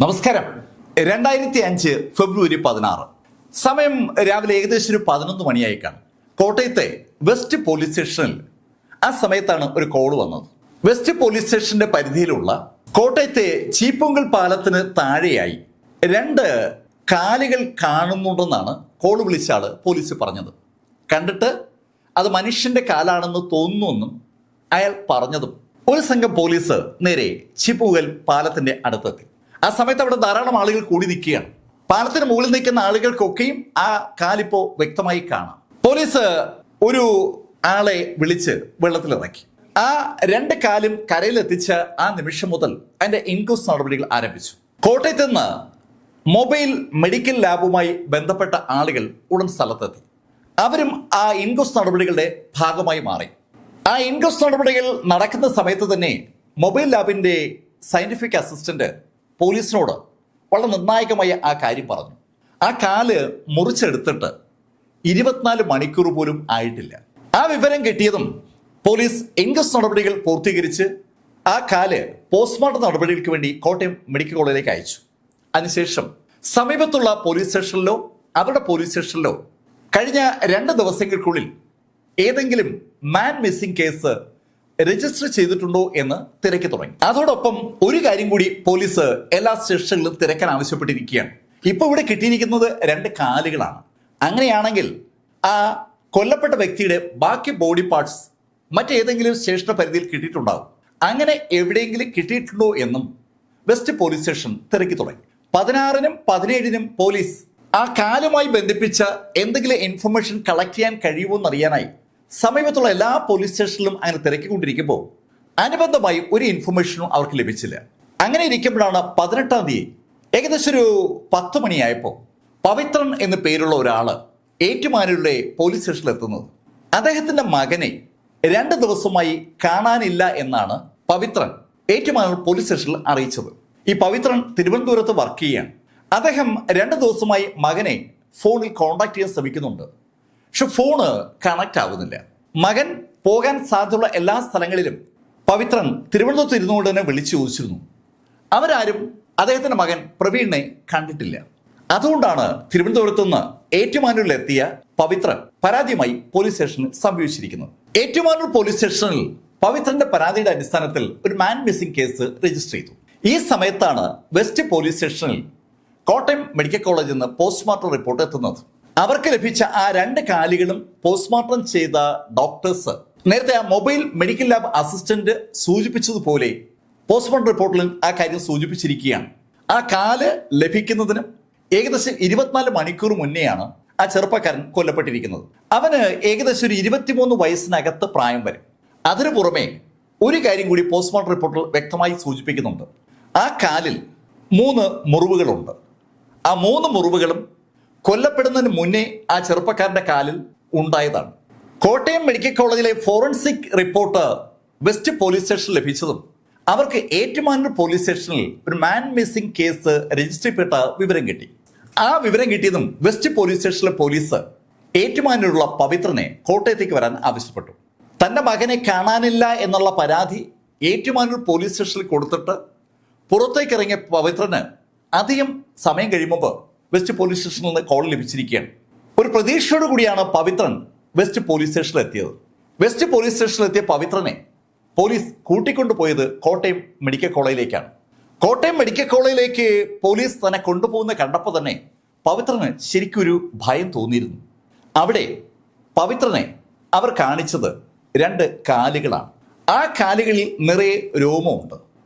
നമസ്കാരം. 2005 ഫെബ്രുവരി 16 സമയം രാവിലെ ഏകദേശം ഒരു 11 മണിയായി കാണും. കോട്ടയത്തെ വെസ്റ്റ് പോലീസ് സ്റ്റേഷനിൽ ആ സമയത്താണ് ഒരു കോൾ വന്നത്. വെസ്റ്റ് പോലീസ് സ്റ്റേഷന്റെ പരിധിയിലുള്ള കോട്ടയത്തെ ചീപ്പുങ്കൽ പാലത്തിന് താഴെയായി 2 കാലുകൾ കാണുന്നുണ്ടെന്നാണ് കോൾ വിളിച്ച ആള് പോലീസ് പറഞ്ഞത്. കണ്ടിട്ട് അത് മനുഷ്യന്റെ കാലാണെന്ന് തോന്നുന്നുവെന്നും അയാൾ പറഞ്ഞതും ഒരു സംഘം പോലീസ് നേരെ ചീപ്പുങ്കൽ പാലത്തിന്റെ അടുത്തെത്തി. ആ സമയത്ത് അവിടെ ധാരാളം ആളുകൾ കൂടി നിൽക്കുകയാണ്. പാലത്തിന് മുകളിൽ നിൽക്കുന്ന ആളുകൾക്കൊക്കെയും ആ കാലിപ്പോ വ്യക്തമായി കാണാം. പോലീസ് ഒരു ആളെ വിളിച്ച് വെള്ളത്തിലിറക്കി. ആ 2 കാലും കരയിലെത്തിച്ച ആ നിമിഷം മുതൽ അതിന്റെ ഇൻക്വസ്റ്റ് നടപടികൾ ആരംഭിച്ചു. കോട്ടയത്ത് നിന്ന് മൊബൈൽ മെഡിക്കൽ ലാബുമായി ബന്ധപ്പെട്ട ആളുകൾ ഉടൻ സ്ഥലത്തെത്തി. അവരും ആ ഇൻക്വസ്റ്റ് നടപടികളുടെ ഭാഗമായി മാറി. ആ ഇൻക്വസ്റ്റ് നടപടികൾ നടക്കുന്ന സമയത്ത് തന്നെ മൊബൈൽ ലാബിന്റെ സയന്റിഫിക് അസിസ്റ്റന്റ് പോലീസിനോട് വളരെ നിർണായകമായ ആ കാര്യം പറഞ്ഞു. ആ കാല് മുറിച്ചെടുത്തിട്ട് 24 മണിക്കൂർ പോലും ആയിട്ടില്ല. ആ വിവരം കിട്ടിയതും പോലീസ് ഇൻക്വസ്റ്റ് നടപടികൾ പൂർത്തീകരിച്ച് ആ കാല് പോസ്റ്റ്മോർട്ടം നടപടികൾക്ക് വേണ്ടി കോട്ടയം മെഡിക്കൽ കോളേജിലേക്ക് അയച്ചു. അതിനുശേഷം സമീപത്തുള്ള പോലീസ് സ്റ്റേഷനിലോ അവരുടെ പോലീസ് സ്റ്റേഷനിലോ കഴിഞ്ഞ 2 ദിവസങ്ങൾക്കുള്ളിൽ ഏതെങ്കിലും മാൻ മിസ്സിംഗ് കേസ് രജിസ്റ്റർ ചെയ്തിട്ടുണ്ടോ എന്ന് തിരക്കി തുടങ്ങി. അതോടൊപ്പം ഒരു കാര്യം കൂടി പോലീസ് എല്ലാ സ്റ്റേഷനുകളിലും തിരക്കാൻ ആവശ്യപ്പെട്ടിരിക്കുകയാണ്. ഇപ്പൊ ഇവിടെ കിട്ടിയിരിക്കുന്നത് 2 കാലുകളാണ്. അങ്ങനെയാണെങ്കിൽ ആ കൊല്ലപ്പെട്ട വ്യക്തിയുടെ ബാക്കി ബോഡി പാർട്സ് മറ്റേതെങ്കിലും സ്റ്റേഷന്റെ പരിധിയിൽ കിട്ടിയിട്ടുണ്ടാവും. അങ്ങനെ എവിടെയെങ്കിലും കിട്ടിയിട്ടുണ്ടോ എന്നും വെസ്റ്റ് പോലീസ് സ്റ്റേഷൻ തിരക്കി തുടങ്ങി. 16-നും 17-നും പോലീസ് ആ കാലുമായി ബന്ധിപ്പിച്ച എന്തെങ്കിലും ഇൻഫർമേഷൻ കളക്ട് ചെയ്യാൻ കഴിയുമോ എന്നറിയാനായി സമീപത്തുള്ള എല്ലാ പോലീസ് സ്റ്റേഷനിലും അങ്ങനെ തിരക്കിക്കൊണ്ടിരിക്കുമ്പോൾ അനുബന്ധമായി ഒരു ഇൻഫർമേഷനും അവർക്ക് ലഭിച്ചില്ല. അങ്ങനെ ഇരിക്കുമ്പോഴാണ് 18-ാം തീയതി ഏകദേശം ഒരു 10 മണിയായപ്പോൾ പവിത്രൻ എന്ന പേരുള്ള ഒരാള് ഏറ്റുമാനൂരിലെ പോലീസ് സ്റ്റേഷനിൽ എത്തുന്നത്. അദ്ദേഹത്തിന്റെ മകനെ 2 ദിവസമായി കാണാനില്ല എന്നാണ് പവിത്രൻ ഏറ്റുമാനൂർ പോലീസ് സ്റ്റേഷനിൽ അറിയിച്ചത്. ഈ പവിത്രൻ തിരുവനന്തപുരത്ത് വർക്ക് ചെയ്യാണ്. അദ്ദേഹം 2 ദിവസമായി മകനെ ഫോണിൽ കോണ്ടാക്ട് ചെയ്യാൻ ശ്രമിക്കുന്നുണ്ട്. പക്ഷെ ഫോണ് കണക്ട് ആവുന്നില്ല. മകൻ പോകാൻ സാധ്യതയുള്ള എല്ലാ സ്ഥലങ്ങളിലും പവിത്രൻ തിരുവനന്തപുരത്ത് ഇരുന്നുകൊണ്ട് തന്നെ വിളിച്ചു ചോദിച്ചിരുന്നു. അവരാരും അദ്ദേഹത്തിന്റെ മകൻ പ്രവീണിനെ കണ്ടിട്ടില്ല. അതുകൊണ്ടാണ് തിരുവനന്തപുരത്ത് നിന്ന് ഏറ്റുമാനൂരിലെത്തിയ പവിത്രൻ പരാതിയുമായി പോലീസ് സ്റ്റേഷനിൽ സമീപിച്ചിരിക്കുന്നത്. ഏറ്റുമാനൂർ പോലീസ് സ്റ്റേഷനിൽ പവിത്രന്റെ പരാതിയുടെ അടിസ്ഥാനത്തിൽ ഒരു മാൻ മിസ്സിംഗ് കേസ് രജിസ്റ്റർ ചെയ്തു. ഈ സമയത്താണ് വെസ്റ്റ് പോലീസ് സ്റ്റേഷനിൽ കോട്ടയം മെഡിക്കൽ കോളേജിൽ നിന്ന് പോസ്റ്റ്മോർട്ടം റിപ്പോർട്ട് എത്തുന്നത്. അവർക്ക് ലഭിച്ച ആ 2 കാലുകളും പോസ്റ്റ്മോർട്ടം ചെയ്ത ഡോക്ടേഴ്സ് നേരത്തെ ആ മൊബൈൽ മെഡിക്കൽ ലാബ് അസിസ്റ്റന്റ് സൂചിപ്പിച്ചതുപോലെ പോസ്റ്റ്മോർട്ടം റിപ്പോർട്ടിൽ ആ കാര്യം സൂചിപ്പിച്ചിരിക്കുകയാണ്. ആ കാല് ലഭിക്കുന്നതിന് ഏകദേശം 24 മണിക്കൂർ മുന്നെയാണ് ആ ചെറുപ്പക്കാരൻ കൊല്ലപ്പെട്ടിരിക്കുന്നത്. അവന് ഏകദേശം ഒരു 23 വയസ്സിനകത്ത് പ്രായം വരും. അതിനു പുറമെ ഒരു കാര്യം കൂടി പോസ്റ്റ്മോർട്ടം റിപ്പോർട്ടിൽ വ്യക്തമായി സൂചിപ്പിക്കുന്നുണ്ട്. ആ കാലിൽ 3 മുറിവുകളുണ്ട്. ആ 3 മുറിവുകളും കൊല്ലപ്പെടുന്നതിന് മുന്നേ ആ ചെറുപ്പക്കാരന്റെ കാലിൽ ഉണ്ടായതാണ്. കോട്ടയം മെഡിക്കൽ കോളേജിലെ ഫോറൻസിക് റിപ്പോർട്ട് വെസ്റ്റ് പോലീസ് സ്റ്റേഷനിൽ ലഭിച്ചതും അവർക്ക് ഏറ്റുമാനൂർ പോലീസ് സ്റ്റേഷനിൽ ഒരു മാൻ മിസ്സിംഗ് കേസ് രജിസ്റ്റർ ചെയ്യപ്പെട്ട വിവരം കിട്ടി. ആ വിവരം കിട്ടിയതും വെസ്റ്റ് പോലീസ് സ്റ്റേഷനിലെ പോലീസ് ഏറ്റുമാനൂരുള്ള പവിത്രനെ കോട്ടയത്തേക്ക് വരാൻ ആവശ്യപ്പെട്ടു. തന്റെ മകനെ കാണാനില്ല എന്നുള്ള പരാതി ഏറ്റുമാനൂർ പോലീസ് സ്റ്റേഷനിൽ കൊടുത്തിട്ട് പുറത്തേക്ക് ഇറങ്ങിയ പവിത്രന് അധികം സമയം കഴിയുമ്പോൾ വെസ്റ്റ് പോലീസ് സ്റ്റേഷനിൽ നിന്ന് കോൾ ലഭിച്ചിരിക്കുകയാണ്. ഒരു പ്രതീക്ഷയോടു കൂടിയാണ് പവിത്രൻ വെസ്റ്റ് പോലീസ് സ്റ്റേഷനിൽ എത്തിയത്. വെസ്റ്റ് പോലീസ് സ്റ്റേഷനിൽ എത്തിയ പവിത്രനെ പോലീസ് കൂട്ടിക്കൊണ്ടുപോയത് കോട്ടയം മെഡിക്കൽ കോളേജിലേക്കാണ്. കോട്ടയം മെഡിക്കൽ കോളേജിലേക്ക് പോലീസ് തന്നെ കൊണ്ടുപോകുന്ന കണ്ടപ്പോൾ തന്നെ പവിത്രന് ശരിക്കൊരു ഭയം തോന്നിയിരുന്നു. അവിടെ പവിത്രനെ അവർ കാണിച്ചത് 2 കാലുകളാണ്. ആ കാലുകളിൽ നിറയെ രോമമുണ്ട്.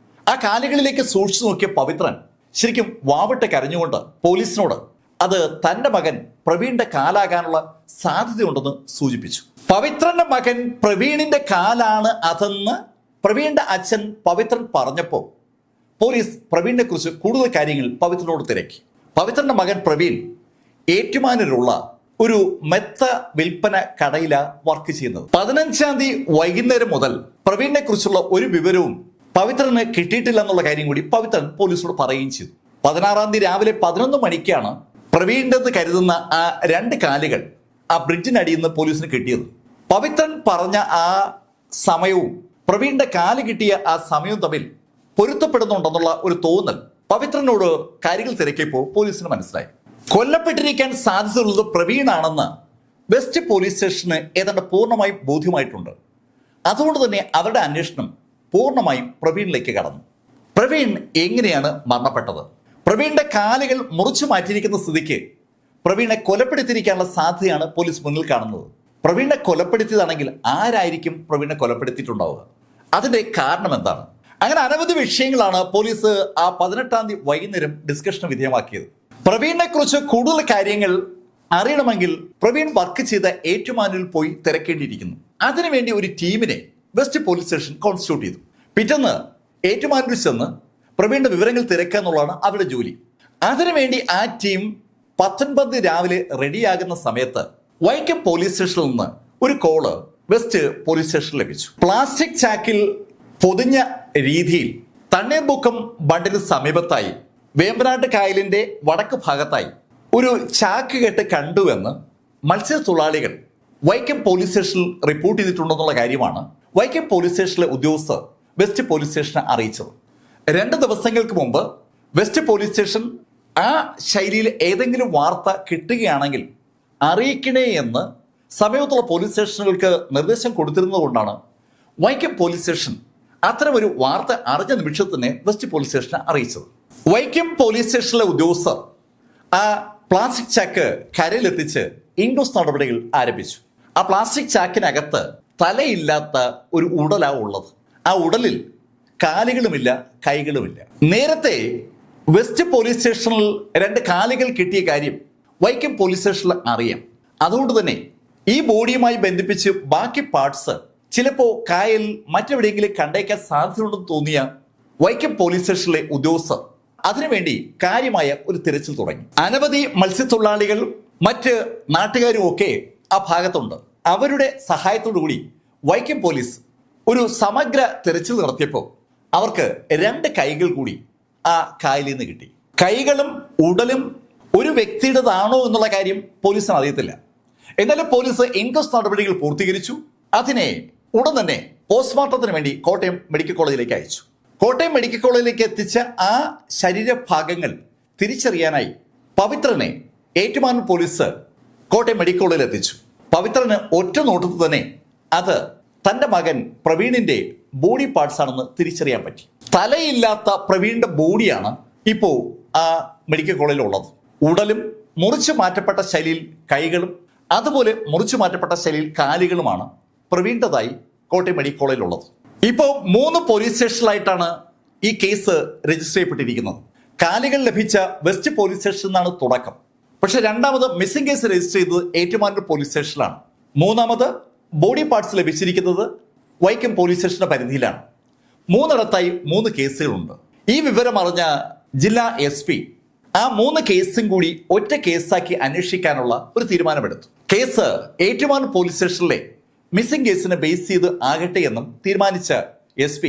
ആ കാലുകളിലേക്ക് സൂക്ഷിച്ചു നോക്കിയ പവിത്രൻ ശരിക്കും വാവിട്ട് കരഞ്ഞുകൊണ്ട് പോലീസിനോട് അത് തന്റെ മകൻ പ്രവീണിന്റെ കാലാകാനുള്ള സാധ്യതയുണ്ടെന്ന് സൂചിപ്പിച്ചു. പവിത്രന്റെ മകൻ പ്രവീണിന്റെ കാലാണ് അതെന്ന് പ്രവീണിന്റെ അച്ഛൻ പവിത്രൻ പറഞ്ഞപ്പോൾ പോലീസ് പ്രവീണിനെ കുറിച്ച് കൂടുതൽ കാര്യങ്ങൾ പവിത്രനോട് തിരക്കി. പവിത്രന്റെ മകൻ പ്രവീൺ ഏറ്റുമാനൂരുള്ള ഒരു മെത്ത വിൽപ്പന കടയിലാണ് വർക്ക് ചെയ്യുന്നത്. 15-ാം തീയതി വൈകുന്നേരം മുതൽ പ്രവീണിനെ കുറിച്ചുള്ള ഒരു വിവരവും പവിത്രന് കിട്ടിയിട്ടില്ല എന്നുള്ള കാര്യം കൂടി പവിത്രൻ പോലീസിനോട് പറയുകയും ചെയ്തു. 16-ാം തീയതി രാവിലെ 11 മണിക്കാണ് പ്രവീണിന്റെ കരുതുന്ന ആ 2 കാലുകൾ ആ ബ്രിഡ്ജിനടിയിൽ നിന്ന് പോലീസിന് കിട്ടിയത്. പവിത്രൻ പറഞ്ഞ ആ സമയവും പ്രവീണിന്റെ കാല് കിട്ടിയ ആ സമയവും തമ്മിൽ പൊരുത്തപ്പെടുന്നുണ്ടെന്നുള്ള ഒരു തോന്നൽ പവിത്രനോട് കാര്യങ്ങൾ തിരക്കിയപ്പോൾ പോലീസിന് മനസ്സിലായി കൊല്ലപ്പെട്ടിരിക്കാൻ സാധ്യതയുള്ളത് പ്രവീണാണെന്ന് വെസ്റ്റ് പോലീസ് സ്റ്റേഷന് ഏതാണ്ട് പൂർണ്ണമായും ബോധ്യമായിട്ടുണ്ട്. അതുകൊണ്ട് തന്നെ അവരുടെ അന്വേഷണം പൂർണ്ണമായും പ്രവീണിലേക്ക് കടന്നു. പ്രവീൺ എങ്ങനെയാണ് മരണപ്പെട്ടത്? പ്രവീണിന്റെ കാലുകൾ മുറിച്ചു മാറ്റിയിരിക്കുന്ന സ്ഥിതിക്ക് പ്രവീണെ കൊലപ്പെടുത്തിയിരിക്കാനുള്ള സാധ്യതയാണ് പോലീസ് മുന്നിൽ കാണുന്നത്. പ്രവീണെ കൊലപ്പെടുത്തിയതാണെങ്കിൽ ആരായിരിക്കും പ്രവീണെ കൊലപ്പെടുത്തിയിട്ടുണ്ടാവുക? അതിന്റെ കാരണം എന്താണ്? അങ്ങനെ അനവധി വിഷയങ്ങളാണ് പോലീസ് ആ 18-ാം തീയതി വൈകുന്നേരം ഡിസ്കഷന് വിധേയമാക്കിയത്. പ്രവീണിനെ കുറിച്ച് കൂടുതൽ കാര്യങ്ങൾ അറിയണമെങ്കിൽ പ്രവീൺ വർക്ക് ചെയ്ത ഏറ്റുമാനൂരിൽ പോയി തിരക്കേണ്ടിയിരിക്കുന്നു. അതിനുവേണ്ടി ഒരു ടീമിനെ വെസ്റ്റ് പോലീസ് സ്റ്റേഷൻ കോൺസ്റ്റിറ്റ്യൂട്ട് ചെയ്തു. പിറ്റേന്ന് ഏറ്റുമാനൂരിൽ ചെന്ന് പ്രവീണിന്റെ വിവരങ്ങൾ തിരക്കുക എന്നുള്ളതാണ് അവരുടെ ജോലി. അതിനുവേണ്ടി ആ ടീം 19 രാവിലെ റെഡിയാകുന്ന സമയത്ത് വൈക്കം പോലീസ് സ്റ്റേഷനിൽ നിന്ന് ഒരു കോള് വെസ്റ്റ് പോലീസ് സ്റ്റേഷനിൽ ലഭിച്ചു. പ്ലാസ്റ്റിക് ചാക്കിൽ പൊതിഞ്ഞ രീതിയിൽ തണ്ണീർമുക്കം ബണ്ടിന് സമീപത്തായി വേമ്പനാട്ട് കായലിന്റെ വടക്ക് ഭാഗത്തായി ഒരു ചാക്ക് കെട്ട് കണ്ടുവെന്ന് മത്സ്യത്തൊഴിലാളികൾ വൈക്കം പോലീസ് സ്റ്റേഷനിൽ റിപ്പോർട്ട് ചെയ്തിട്ടുണ്ടെന്നുള്ള കാര്യമാണ് വൈക്കം പോലീസ് സ്റ്റേഷനിലെ ഉദ്യോഗസ്ഥർ വെസ്റ്റ് പോലീസ് സ്റ്റേഷനെ അറിയിച്ചത്. 2 ദിവസങ്ങൾക്ക് മുമ്പ് വെസ്റ്റ് പോലീസ് സ്റ്റേഷൻ ആ ശൈലിയിൽ ഏതെങ്കിലും വാർത്ത കിട്ടുകയാണെങ്കിൽ അറിയിക്കണേ എന്ന് സമീപത്തുള്ള പോലീസ് സ്റ്റേഷനുകൾക്ക് നിർദ്ദേശം കൊടുത്തിരുന്നത് കൊണ്ടാണ് വൈക്കം പോലീസ് സ്റ്റേഷൻ അത്തരമൊരു വാർത്ത അറിഞ്ഞ നിമിഷത്തിൽ തന്നെ വെസ്റ്റ് പോലീസ് സ്റ്റേഷനെ അറിയിച്ചത്. വൈക്കം പോലീസ് സ്റ്റേഷനിലെ ഉദ്യോഗസ്ഥർ ആ പ്ലാസ്റ്റിക് ചാക്ക് കരയിലെത്തിച്ച് ഇൻക്വസ്റ്റ് നടപടികൾ ആരംഭിച്ചു. ആ പ്ലാസ്റ്റിക് ചാക്കിനകത്ത് തലയില്ലാത്ത ഒരു ഉടലാണ് ഉള്ളത്. ആ ഉടലിൽ കാലുകളുമില്ല, കൈകളുമില്ല. നേരത്തെ വെസ്റ്റ് പോലീസ് സ്റ്റേഷനിൽ 2 കാലുകൾ കിട്ടിയ കാര്യം വൈക്കം പോലീസ് സ്റ്റേഷനിൽ അറിയാം. അതുകൊണ്ട് തന്നെ ഈ ബോഡിയുമായി ബന്ധിപ്പിച്ച് ബാക്കി പാർട്സ് ചിലപ്പോൾ കായൽ മറ്റെവിടെയെങ്കിലും കണ്ടേക്കാൻ സാധ്യതയുണ്ടെന്ന് തോന്നിയ വൈക്കം പോലീസ് സ്റ്റേഷനിലെ ഉദ്യോഗസ്ഥർ അതിനുവേണ്ടി കാര്യമായ ഒരു തിരച്ചിൽ തുടങ്ങി. അനവധി മത്സ്യത്തൊഴിലാളികൾ മറ്റ് നാട്ടുകാരും ഒക്കെ ആ ഭാഗത്തുണ്ട്. അവരുടെ സഹായത്തോടു കൂടി വൈക്കം പോലീസ് ഒരു സമഗ്ര തിരച്ചിൽ നടത്തിയപ്പോൾ അവർക്ക് 2 കൈകൾ കൂടി ആ കായലിൽ നിന്ന് കിട്ടി. കൈകളും ഉടലും ഒരു വ്യക്തിയുടേതാണോ എന്നുള്ള കാര്യം പോലീസിന് അറിയത്തില്ല. എന്നാലും പോലീസ് ഇൻക്വസ്റ്റ് നടപടികൾ പൂർത്തീകരിച്ചു. അതിനെ ഉടൻ തന്നെ പോസ്റ്റ്മോർട്ടത്തിന് വേണ്ടി കോട്ടയം മെഡിക്കൽ കോളേജിലേക്ക് അയച്ചു. കോട്ടയം മെഡിക്കൽ കോളേജിലേക്ക് എത്തിച്ച ആ ശരീരഭാഗങ്ങൾ തിരിച്ചറിയാനായി പവിത്രനെ ഏറ്റുമാനൂർ പോലീസ് കോട്ടയം മെഡിക്കൽ കോളേജിൽ എത്തിച്ചു. പവിത്രന് ഒറ്റ നോട്ടത്തിൽ തന്നെ അത് തന്റെ മകൻ പ്രവീണിന്റെ ബോഡി പാർട്സ് ആണെന്ന് തിരിച്ചറിയാൻ പറ്റി. തലയില്ലാത്ത പ്രവീണിന്റെ ബോഡിയാണ് ഇപ്പോൾ ആ മെഡിക്കൽ കോളേജിൽ ഉള്ളത്. ഉടലും മുറിച്ചു മാറ്റപ്പെട്ട ശൈലിയിൽ കൈകളും അതുപോലെ മുറിച്ചു മാറ്റപ്പെട്ട ശൈലിയിൽ കാലുകളുമാണ് പ്രവീണിൻ്റെതായി കോട്ടയം മെഡിക്കൽ കോളേജിൽ ഉള്ളത്. ഇപ്പോൾ 3 പോലീസ് സ്റ്റേഷനിലായിട്ടാണ് ഈ കേസ് രജിസ്റ്റർ ചെയ്യപ്പെട്ടിരിക്കുന്നത്. കാലുകൾ ലഭിച്ച വെസ്റ്റ് പോലീസ് സ്റ്റേഷനിൽ നിന്നാണ് തുടക്കം. പക്ഷെ രണ്ടാമത് മിസ്സിംഗ് കേസ് രജിസ്റ്റർ ചെയ്തത് ഏറ്റുമാനൂർ പോലീസ് സ്റ്റേഷനിലാണ്. മൂന്നാമത് ബോഡി പാർട്സ് ലഭിച്ചിരിക്കുന്നത് വൈക്കം പോലീസ് സ്റ്റേഷന്റെ പരിധിയിലാണ്. 3 3 കേസുകളുണ്ട്. ഈ വിവരം അറിഞ്ഞ ജില്ലാ SP ആ 3 കേസും കൂടി ഒറ്റ കേസാക്കി അന്വേഷിക്കാനുള്ള ഒരു തീരുമാനമെടുത്തു. കേസ് ഏറ്റുമാനൂർ പോലീസ് സ്റ്റേഷനിലെ മിസ്സിംഗ് കേസിനെ ബേസ് ചെയ്ത് ആകട്ടെ എന്നും തീരുമാനിച്ച SP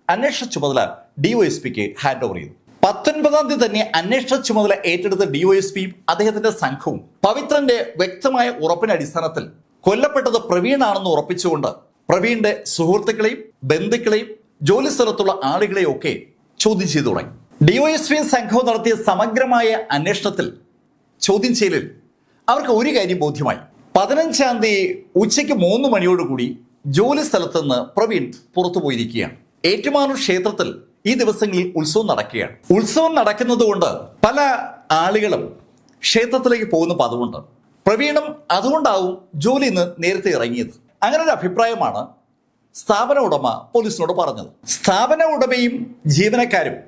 അന്വേഷണ ചുമതല DOSPക്ക് ഹാൻഡ് ഓവർ ചെയ്തു. 19-ാം തീയതി തന്നെ അന്വേഷണ ചുമതല ഏറ്റെടുത്ത DOSPയും അദ്ദേഹത്തിന്റെ സംഘവും പവിത്രന്റെ വ്യക്തമായ ഉറപ്പിന്റെ അടിസ്ഥാനത്തിൽ കൊല്ലപ്പെട്ടത് പ്രവീണാണെന്ന് ഉറപ്പിച്ചുകൊണ്ട് പ്രവീണിന്റെ സുഹൃത്തുക്കളെയും ബന്ധുക്കളെയും ജോലി സ്ഥലത്തുള്ള ആളുകളെയും ഒക്കെ ചോദ്യം ചെയ്തു തുടങ്ങി. DOSPയും സംഘവും നടത്തിയ സമഗ്രമായ അന്വേഷണത്തിൽ ചോദ്യം ചെയ്യലിൽ അവർക്ക് ഒരു കാര്യം ബോധ്യമായി. 15-ാം തീയതി ഉച്ചയ്ക്ക് 3 മണിയോടുകൂടി ജോലി സ്ഥലത്ത് നിന്ന് പ്രവീൺ പുറത്തു പോയിരിക്കുകയാണ്. ഏറ്റുമാനൂർ ക്ഷേത്രത്തിൽ ഈ ദിവസങ്ങളിൽ ഉത്സവം നടക്കുകയാണ്. ഉത്സവം നടക്കുന്നത് കൊണ്ട് പല ആളുകളും ക്ഷേത്രത്തിലേക്ക് പോകുന്ന പതിവുണ്ട്. പ്രവീണും അതുകൊണ്ടാവും ജോലിയിൽ നിന്ന് നേരത്തെ ഇറങ്ങിയത്. അങ്ങനെ ഒരു അഭിപ്രായമാണ് സ്ഥാപന ഉടമ പോലീസിനോട് പറഞ്ഞത്. സ്ഥാപന ഉടമയും ജീവനക്കാരും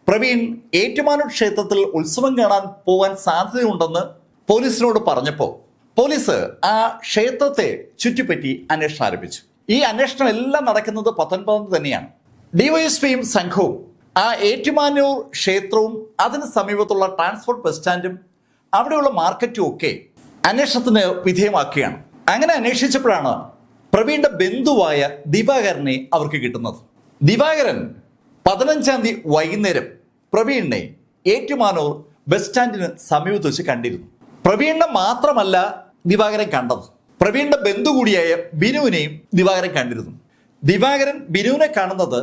പ്രവീൺ ഏറ്റുമാനൂർ ക്ഷേത്രത്തിൽ ഉത്സവം കാണാൻ പോകാൻ സാധ്യതയുണ്ടെന്ന് പോലീസിനോട് പറഞ്ഞപ്പോൾ പോലീസ് ആ ക്ഷേത്രത്തെ ചുറ്റിപ്പറ്റി അന്വേഷണം ആരംഭിച്ചു. ഈ അന്വേഷണം എല്ലാം നടക്കുന്നത് 19-ാം തീയതി തന്നെയാണ്. DYSPയും സംഘവും ആ ഏറ്റുമാനൂർ ക്ഷേത്രവും അതിന് സമീപത്തുള്ള ട്രാൻസ്പോർട്ട് ബസ് സ്റ്റാൻഡും അവിടെയുള്ള മാർക്കറ്റും ഒക്കെ അന്വേഷണത്തിന് വിധേയമാക്കുകയാണ്. അങ്ങനെ അന്വേഷിച്ചപ്പോഴാണ് പ്രവീണിന്റെ ബന്ധുവായ ദിവാകരനെ അവർക്ക് കിട്ടുന്നത്. ദിവാകരൻ 15-ാം തീയതി വൈകുന്നേരം പ്രവീണിനെ ഏറ്റുമാനൂർ ബസ് സ്റ്റാൻഡിന് സമീപത്ത് വെച്ച് കണ്ടിരുന്നു. പ്രവീണിനെ മാത്രമല്ല ദിവാകരൻ കണ്ടത്, പ്രവീണിന്റെ ബന്ധു കൂടിയായ ബിനുവിനെയും ദിവാകരൻ കണ്ടിരുന്നു. ദിവാകരൻ ബിനുവിനെ കാണുന്നത്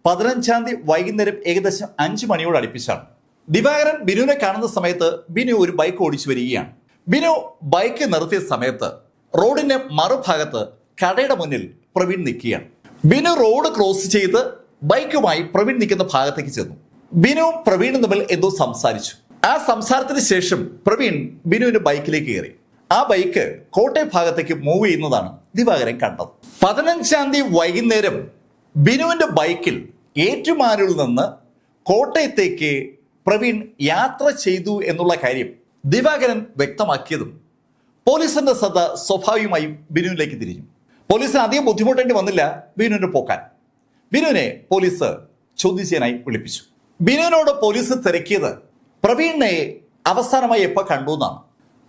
15-ാം തീയതി വൈകുന്നേരം ഏകദേശം 5 മണിയോട് അടുപ്പിച്ചാണ്. ദിവാകരൻ ബിനുവിനെ കാണുന്ന സമയത്ത് ബിനു ഒരു ബൈക്ക് ഓടിച്ചു വരികയാണ്. ബിനു ബൈക്ക് നിർത്തിയ സമയത്ത് റോഡിന്റെ മറുഭാഗത്ത് കടയുടെ മുന്നിൽ പ്രവീൺ നിൽക്കുകയാണ്. ബിനു റോഡ് ക്രോസ് ചെയ്ത് ബൈക്കുമായി പ്രവീൺ നിൽക്കുന്ന ഭാഗത്തേക്ക് ചെന്നു. ബിനുവും പ്രവീണും തമ്മിൽ എന്തോ സംസാരിച്ചു. ആ സംസാരത്തിന് ശേഷം പ്രവീൺ ബിനുവിന്റെ ബൈക്കിലേക്ക് കയറി. ആ ബൈക്ക് കോട്ടയം ഭാഗത്തേക്ക് മൂവ് ചെയ്യുന്നതാണ് ദിവാകരൻ കണ്ടത്. 15-ാം തീയതി വൈകുന്നേരം ബിനുവിന്റെ ബൈക്കിൽ ഏറ്റുമാനൂരിൽ നിന്ന് കോട്ടയത്തേക്ക് പ്രവീൺ യാത്ര ചെയ്തു എന്നുള്ള കാര്യം ദിവാകരൻ വ്യക്തമാക്കിയതും പോലീസിന്റെ ശ്രദ്ധ സ്വാഭാവികമായും ബിനുവിലേക്ക് തിരിഞ്ഞു. പോലീസിന് അധികം ബുദ്ധിമുട്ടേണ്ടി വന്നില്ല ബിനുവിനെ പോക്കാൻ. ബിനുവിനെ പോലീസ് ചോദ്യം ചെയ്യാനായി വിളിപ്പിച്ചു. ബിനുവിനോട് പോലീസ് തിരക്കിയത് പ്രവീണിനെ അവസാനമായി എപ്പോൾ കണ്ടു എന്നാണ്.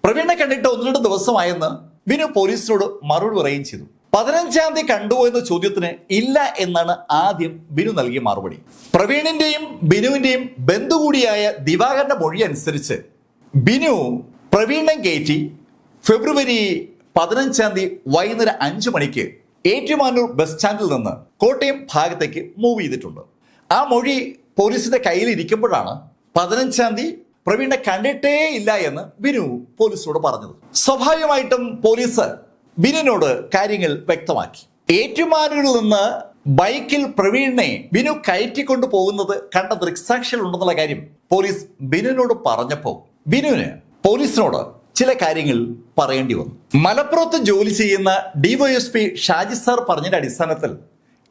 പ്രവീണിനെ കണ്ടിട്ട് 1-2 ദിവസമായെന്ന് ബിനു പോലീസിനോട് മറുപടി പറയുകയും ചെയ്തു. 15-ാം തീയതി കണ്ടുപോയെന്ന എന്ന ചോദ്യത്തിന് ഇല്ല എന്നാണ് ആദ്യം ബിനു നൽകിയ മറുപടി. പ്രവീണിന്റെയും ബിനുവിന്റെയും ബന്ധു കൂടിയായ ദിവാകരന്റെ മൊഴി അനുസരിച്ച് ബിനു പ്രവീണിനെ കയറ്റി ഫെബ്രുവരി 15-ാം തീയതി വൈകുന്നേരം 5 മണിക്ക് ഏറ്റുമാനൂർ ബസ് സ്റ്റാൻഡിൽ നിന്ന് കോട്ടയം ഭാഗത്തേക്ക് മൂവ് ചെയ്തിട്ടുണ്ട്. ആ മൊഴി പോലീസിന്റെ കയ്യിൽ ഇരിക്കുമ്പോഴാണ് 15-ാം തീയതി പ്രവീണിനെ കണ്ടിട്ടേ ഇല്ല എന്ന് ബിനു പോലീസിനോട് പറഞ്ഞത്. സ്വാഭാവികമായിട്ടും പോലീസ് ബിനുവിനോട് കാര്യങ്ങൾ വ്യക്തമാക്കി. ഏറ്റുമാനൂരിൽ നിന്ന് ബൈക്കിൽ പ്രവീണിനെ ബിനു കയറ്റിക്കൊണ്ടു പോകുന്നത് കണ്ട ദൃക്സാക്ഷികൾ ഉണ്ടെന്നുള്ള കാര്യം പോലീസ് ബിനുവിനോട് പറഞ്ഞപ്പോൾ ബിനുവിന് പോലീസിനോട് ചില കാര്യങ്ങൾ പറയേണ്ടി വന്നു. മലപ്പുറത്ത് ജോലി ചെയ്യുന്ന ഡിവൈഎസ്പി ഷാജി സാർ പറഞ്ഞതിന്റെ അടിസ്ഥാനത്തിൽ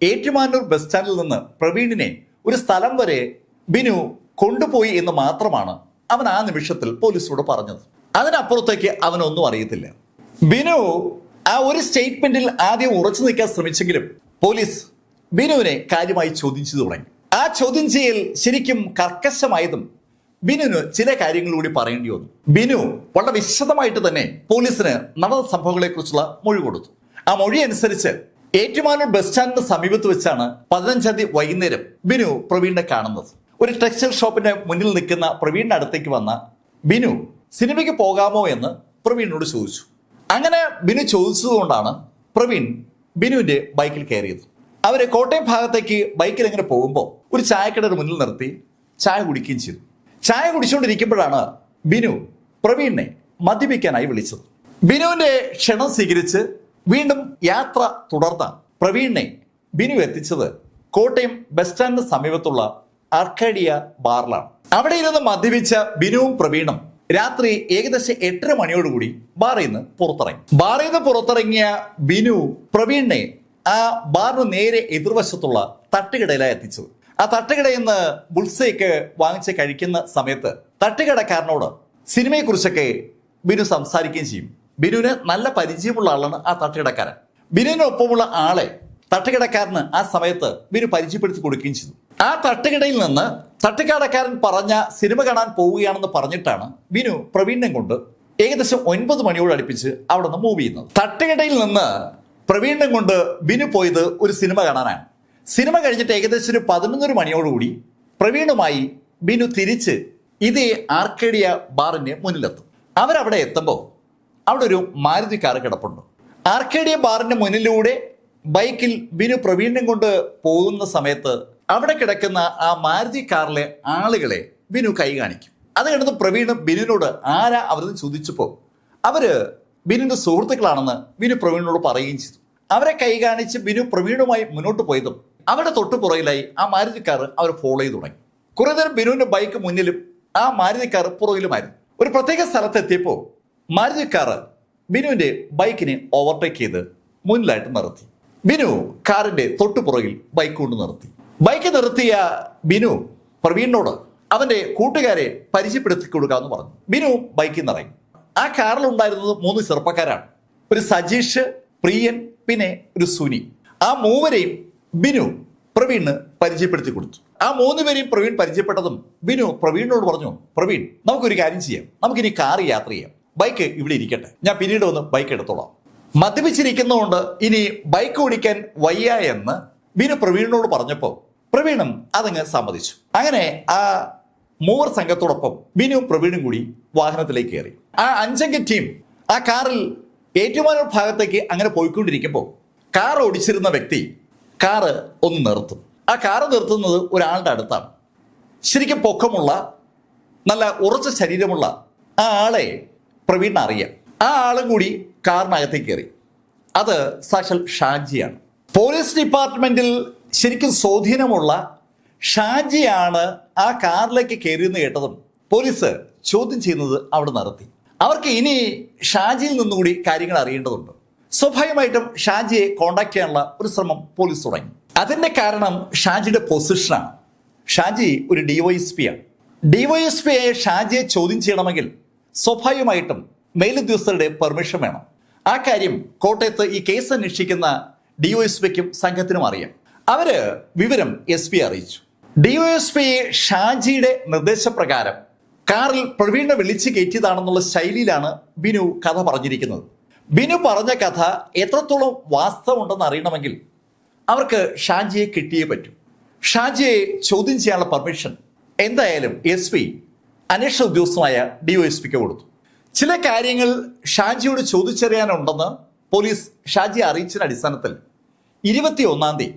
ഏറ്റുമാനൂർ ബസ് സ്റ്റാൻഡിൽ നിന്ന് പ്രവീണിനെ ഒരു സ്ഥലം വരെ ബിനു കൊണ്ടുപോയി എന്ന് മാത്രമാണ് അവൻ ആ നിമിഷത്തിൽ പോലീസിനോട് പറഞ്ഞത്. അതിനപ്പുറത്തേക്ക് അവനൊന്നും അറിയത്തില്ല. ബിനു ആ ഒരു സ്റ്റേറ്റ്മെന്റിൽ ആദ്യം ഉറച്ചു നിൽക്കാൻ ശ്രമിച്ചെങ്കിലും പോലീസ് ബിനുവിനെ കാര്യമായി ചോദ്യം ചെയ്തു തുടങ്ങി. ആ ചോദ്യം ചെയ്യൽ ശരിക്കും കർക്കശമായതും ബിനുവിന് ചില കാര്യങ്ങൾ കൂടി പറയേണ്ടി വന്നു. ബിനു വളരെ വിശദമായിട്ട് തന്നെ പോലീസിന് നടന്ന സംഭവങ്ങളെ കുറിച്ചുള്ള മൊഴി കൊടുത്തു. ആ മൊഴി അനുസരിച്ച് ഏറ്റുമാനൂർ ബസ് സ്റ്റാൻഡിന് സമീപത്ത് വെച്ചാണ് 15-ാം തീയതി വൈകുന്നേരം ബിനു പ്രവീണിനെ കാണുന്നത്. ഒരു ടെക്സ്റ്റൈൽ ഷോപ്പിന്റെ മുന്നിൽ നിൽക്കുന്ന പ്രവീണിന്റെ അടുത്തേക്ക് വന്ന ബിനു സിനിമയ്ക്ക് പോകാമോ എന്ന് പ്രവീണിനോട് ചോദിച്ചു. അങ്ങനെ ബിനു ചോദിച്ചതുകൊണ്ടാണ് പ്രവീൺ ബിനുവിന്റെ ബൈക്കിൽ കയറിയത്. അവര് കോട്ടയം ഭാഗത്തേക്ക് ബൈക്കിൽ എങ്ങനെ പോകുമ്പോൾ ഒരു ചായക്കടയുടെ മുന്നിൽ നിർത്തി ചായ കുടിക്കുകയും ചെയ്തു. ചായ കുടിച്ചുകൊണ്ടിരിക്കുമ്പോഴാണ് ബിനു പ്രവീണിനെ മദ്യപിക്കാനായി വിളിച്ചത്. ബിനുവിന്റെ ക്ഷണം സ്വീകരിച്ച് വീണ്ടും യാത്ര തുടർന്ന പ്രവീണിനെ ബിനു എത്തിച്ചത് കോട്ടയം ബസ് സ്റ്റാൻഡിന് സമീപത്തുള്ള ആർക്കേഡിയ ബാറിലാണ്. അവിടെ ഇരുന്ന് മദ്യപിച്ച ബിനുവും പ്രവീണും രാത്രി ഏകദേശം 8:30 മണിയോടുകൂടി ബാറിൽ നിന്ന് പുറത്തിറങ്ങി. ബാറിൽ നിന്ന് പുറത്തിറങ്ങിയ ബിനു പ്രവീണിനെ ആ ബാറിന് നേരെ എതിർവശത്തുള്ള തട്ടുകടയിലാണ് എത്തിച്ചത്. ആ തട്ടുകടയിൽ നിന്ന് ബുൾസേക്ക് വാങ്ങിച്ച് കഴിക്കുന്ന സമയത്ത് തട്ടുകടക്കാരനോട് സിനിമയെക്കുറിച്ചൊക്കെ ബിനു സംസാരിക്കുകയും ചെയ്യും. ബിനുവിന് നല്ല പരിചയമുള്ള ആളാണ് ആ തട്ടുകടക്കാരൻ. ബിനുവിനൊപ്പമുള്ള ആളെ തട്ടുകടക്കാരന് ആ സമയത്ത് ബിനു പരിചയപ്പെടുത്തി കൊടുക്കുകയും ചെയ്തു. ആ തട്ടുകടയിൽ നിന്ന് തട്ടുകടക്കാരൻ പറഞ്ഞ സിനിമ കാണാൻ പോവുകയാണെന്ന് പറഞ്ഞിട്ടാണ് ബിനു പ്രവീണിനെ കൊണ്ട് ഏകദേശം 9 മണിയോട് അടുപ്പിച്ച് അവിടെ നിന്ന് മൂവ് ചെയ്യുന്നത്. തട്ടുകടയിൽ നിന്ന് പ്രവീണിനെ കൊണ്ട് ബിനു പോയത് ഒരു സിനിമ കാണാനാണ്. സിനിമ കഴിഞ്ഞിട്ട് ഏകദേശം ഒരു 11 മണിയോടുകൂടി പ്രവീണുമായി ബിനു തിരിച്ച് ഇതേ ആർക്കേഡിയ ബാറിന്റെ മുന്നിലെത്തും. അവരവിടെ എത്തുമ്പോൾ അവിടെ ഒരു മാരുതി കാർ കിടപ്പുണ്ട്. ആർക്കേഡിയ ബാറിന്റെ മുന്നിലൂടെ ബൈക്കിൽ ബിനു പ്രവീണിനെ കൊണ്ട് പോകുന്ന സമയത്ത് അവിടെ കിടക്കുന്ന ആ മാരുതി കാറിലെ ആളുകളെ ബിനു കൈ കാണിക്കും. അത് കഴിഞ്ഞ് പ്രവീൺ ബിനുവിനോട് ആരാ അവരെന്ന് ചോദിച്ചപ്പോൾ അവര് ബിനുവിന്റെ സുഹൃത്തുക്കളാണെന്ന് ബിനു പ്രവീണിനോട് പറയുകയും ചെയ്തു. അവരെ കൈ കാണിച്ച് ബിനു പ്രവീണുമായി മുന്നോട്ട് പോയതും അവരുടെ തൊട്ടു പുറകിലായി ആ മാരുതി കാർ അവർ ഫോളോ ചെയ്തു തുടങ്ങി. കുറെ നേരം ബിനുവിന്റെ ബൈക്ക് മുന്നിലും ആ മാരുതി കാർ പുറകിലുമായിരുന്നു. ഒരു പ്രത്യേക സ്ഥലത്തെത്തിയപ്പോൾ മാരുതി കാർ ബിനുവിന്റെ ബൈക്കിനെ ഓവർടേക്ക് ചെയ്ത് മുന്നിലായിട്ട് നിർത്തി. ബിനു കാറിന്റെ തൊട്ടു പുറകിൽ ബൈക്ക് കൊണ്ട് നിർത്തി. ബൈക്ക് നിർത്തിയ ബിനു പ്രവീണിനോട് അവന്റെ കൂട്ടുകാരെ പരിചയപ്പെടുത്തി കൊടുക്കാമെന്ന് പറഞ്ഞു. ബിനു ബൈക്കിൽ നിന്ന് ഇറങ്ങി. ആ കാറിലുണ്ടായിരുന്നത് 3 ചെറുപ്പക്കാരാണ്. ഒരു സജീഷ്, പ്രിയൻ, പിന്നെ ഒരു സുനി. ആ 3 ബിനു പ്രവീണിന് പരിചയപ്പെടുത്തി കൊടുത്തു. ആ 3 പേരെയും പ്രവീൺ പരിചയപ്പെട്ടതും ബിനു പ്രവീണിനോട് പറഞ്ഞു, പ്രവീൺ നമുക്കൊരു കാര്യം ചെയ്യാം, നമുക്കിനി കാർ യാത്ര ചെയ്യാം, ബൈക്ക് ഇവിടെ ഇരിക്കട്ടെ, ഞാൻ പിന്നീട് ഒന്ന് ബൈക്ക് എടുത്തോളാം. മദ്യപിച്ചിരിക്കുന്നതുകൊണ്ട് ഇനി ബൈക്ക് ഓടിക്കാൻ വയ്യ എന്ന് ബിനു പ്രവീണിനോട് പറഞ്ഞപ്പോൾ പ്രവീണും അതങ്ങ് സമ്മതിച്ചു. അങ്ങനെ ആ 3 സംഘത്തോടൊപ്പം ബിനു പ്രവീണും കൂടി വാഹനത്തിലേക്ക് കയറി. ആ 5-അംഗ ടീം ആ കാറിൽ ഏറ്റുമാനൂർ ഭാഗത്തേക്ക് അങ്ങനെ പോയിക്കൊണ്ടിരിക്കുമ്പോൾ കാർ ഓടിച്ചിരുന്ന വ്യക്തി കാറ് ഒന്ന് നിർത്തും. ആ കാറ് നിർത്തുന്നത് ഒരാളുടെ അടുത്താണ്. ശരിക്കും പൊക്കമുള്ള നല്ല ഉറച്ച ശരീരമുള്ള ആ ആളെ പ്രവീണിന് അറിയാം. ആ ആളും കൂടി കാറിനകത്തേക്ക് കയറി. അത് സാക്ഷാൽ ഷാജിയാണ്. പോലീസ് ഡിപ്പാർട്ട്മെന്റിൽ ശരിക്കും സ്വാധീനമുള്ള ഷാജിയാണ് ആ കാറിലേക്ക് കയറിയെന്ന് കേട്ടതും പോലീസ് ചോദ്യം ചെയ്യുന്നത് അവിടെ നിർത്തി. അവർക്ക് ഇനി ഷാജിയിൽ നിന്നുകൂടി കാര്യങ്ങൾ അറിയേണ്ടതുണ്ട്. സ്വാഭാവികമായിട്ടും ഷാജിയെ കോണ്ടാക്ട് ചെയ്യാനുള്ള ഒരു ശ്രമം പോലീസ് തുടങ്ങി. അതിന്റെ കാരണം ഷാജിയുടെ പൊസിഷനാണ്. ഷാജി ഒരു DYSP ആണ്. DYSP ആയ ഷാജിയെ ചോദ്യം ചെയ്യണമെങ്കിൽ സ്വാഭാവികമായിട്ടും മേലുദ്യോഗസ്ഥരുടെ പെർമിഷൻ വേണം. ആ കാര്യം കോട്ടയത്ത് ഈ കേസ് അന്വേഷിക്കുന്ന DYSPക്കും സംഘത്തിനും അറിയാം. അവര് വിവരം SP അറിയിച്ചു. DYSP ഷാജിയുടെ നിർദ്ദേശപ്രകാരം കാറിൽ പ്രവീണിനെ വിളിച്ച് കയറ്റിയതാണെന്നുള്ള ശൈലിയിലാണ് ബിനു കഥ പറഞ്ഞിരിക്കുന്നത്. ബിനു പറഞ്ഞ കഥ എത്രത്തോളം വാസ്തവമുണ്ടെന്ന് അറിയണമെങ്കിൽ അവർക്ക് ഷാജിയെ കിട്ടിയേ പറ്റൂ. ഷാജിയെ ചോദ്യം ചെയ്യാനുള്ള പെർമിഷൻ എന്തായാലും SP അന്വേഷണ ഉദ്യോഗസ്ഥനായ DYSPക്ക് കൊടുത്തു. ചില കാര്യങ്ങൾ ഷാജിയോട് ചോദിച്ചറിയാനുണ്ടെന്ന് പോലീസ് ഷാജിയെ അറിയിച്ചതിന്റെ അടിസ്ഥാനത്തിൽ 21-ാം തീയതി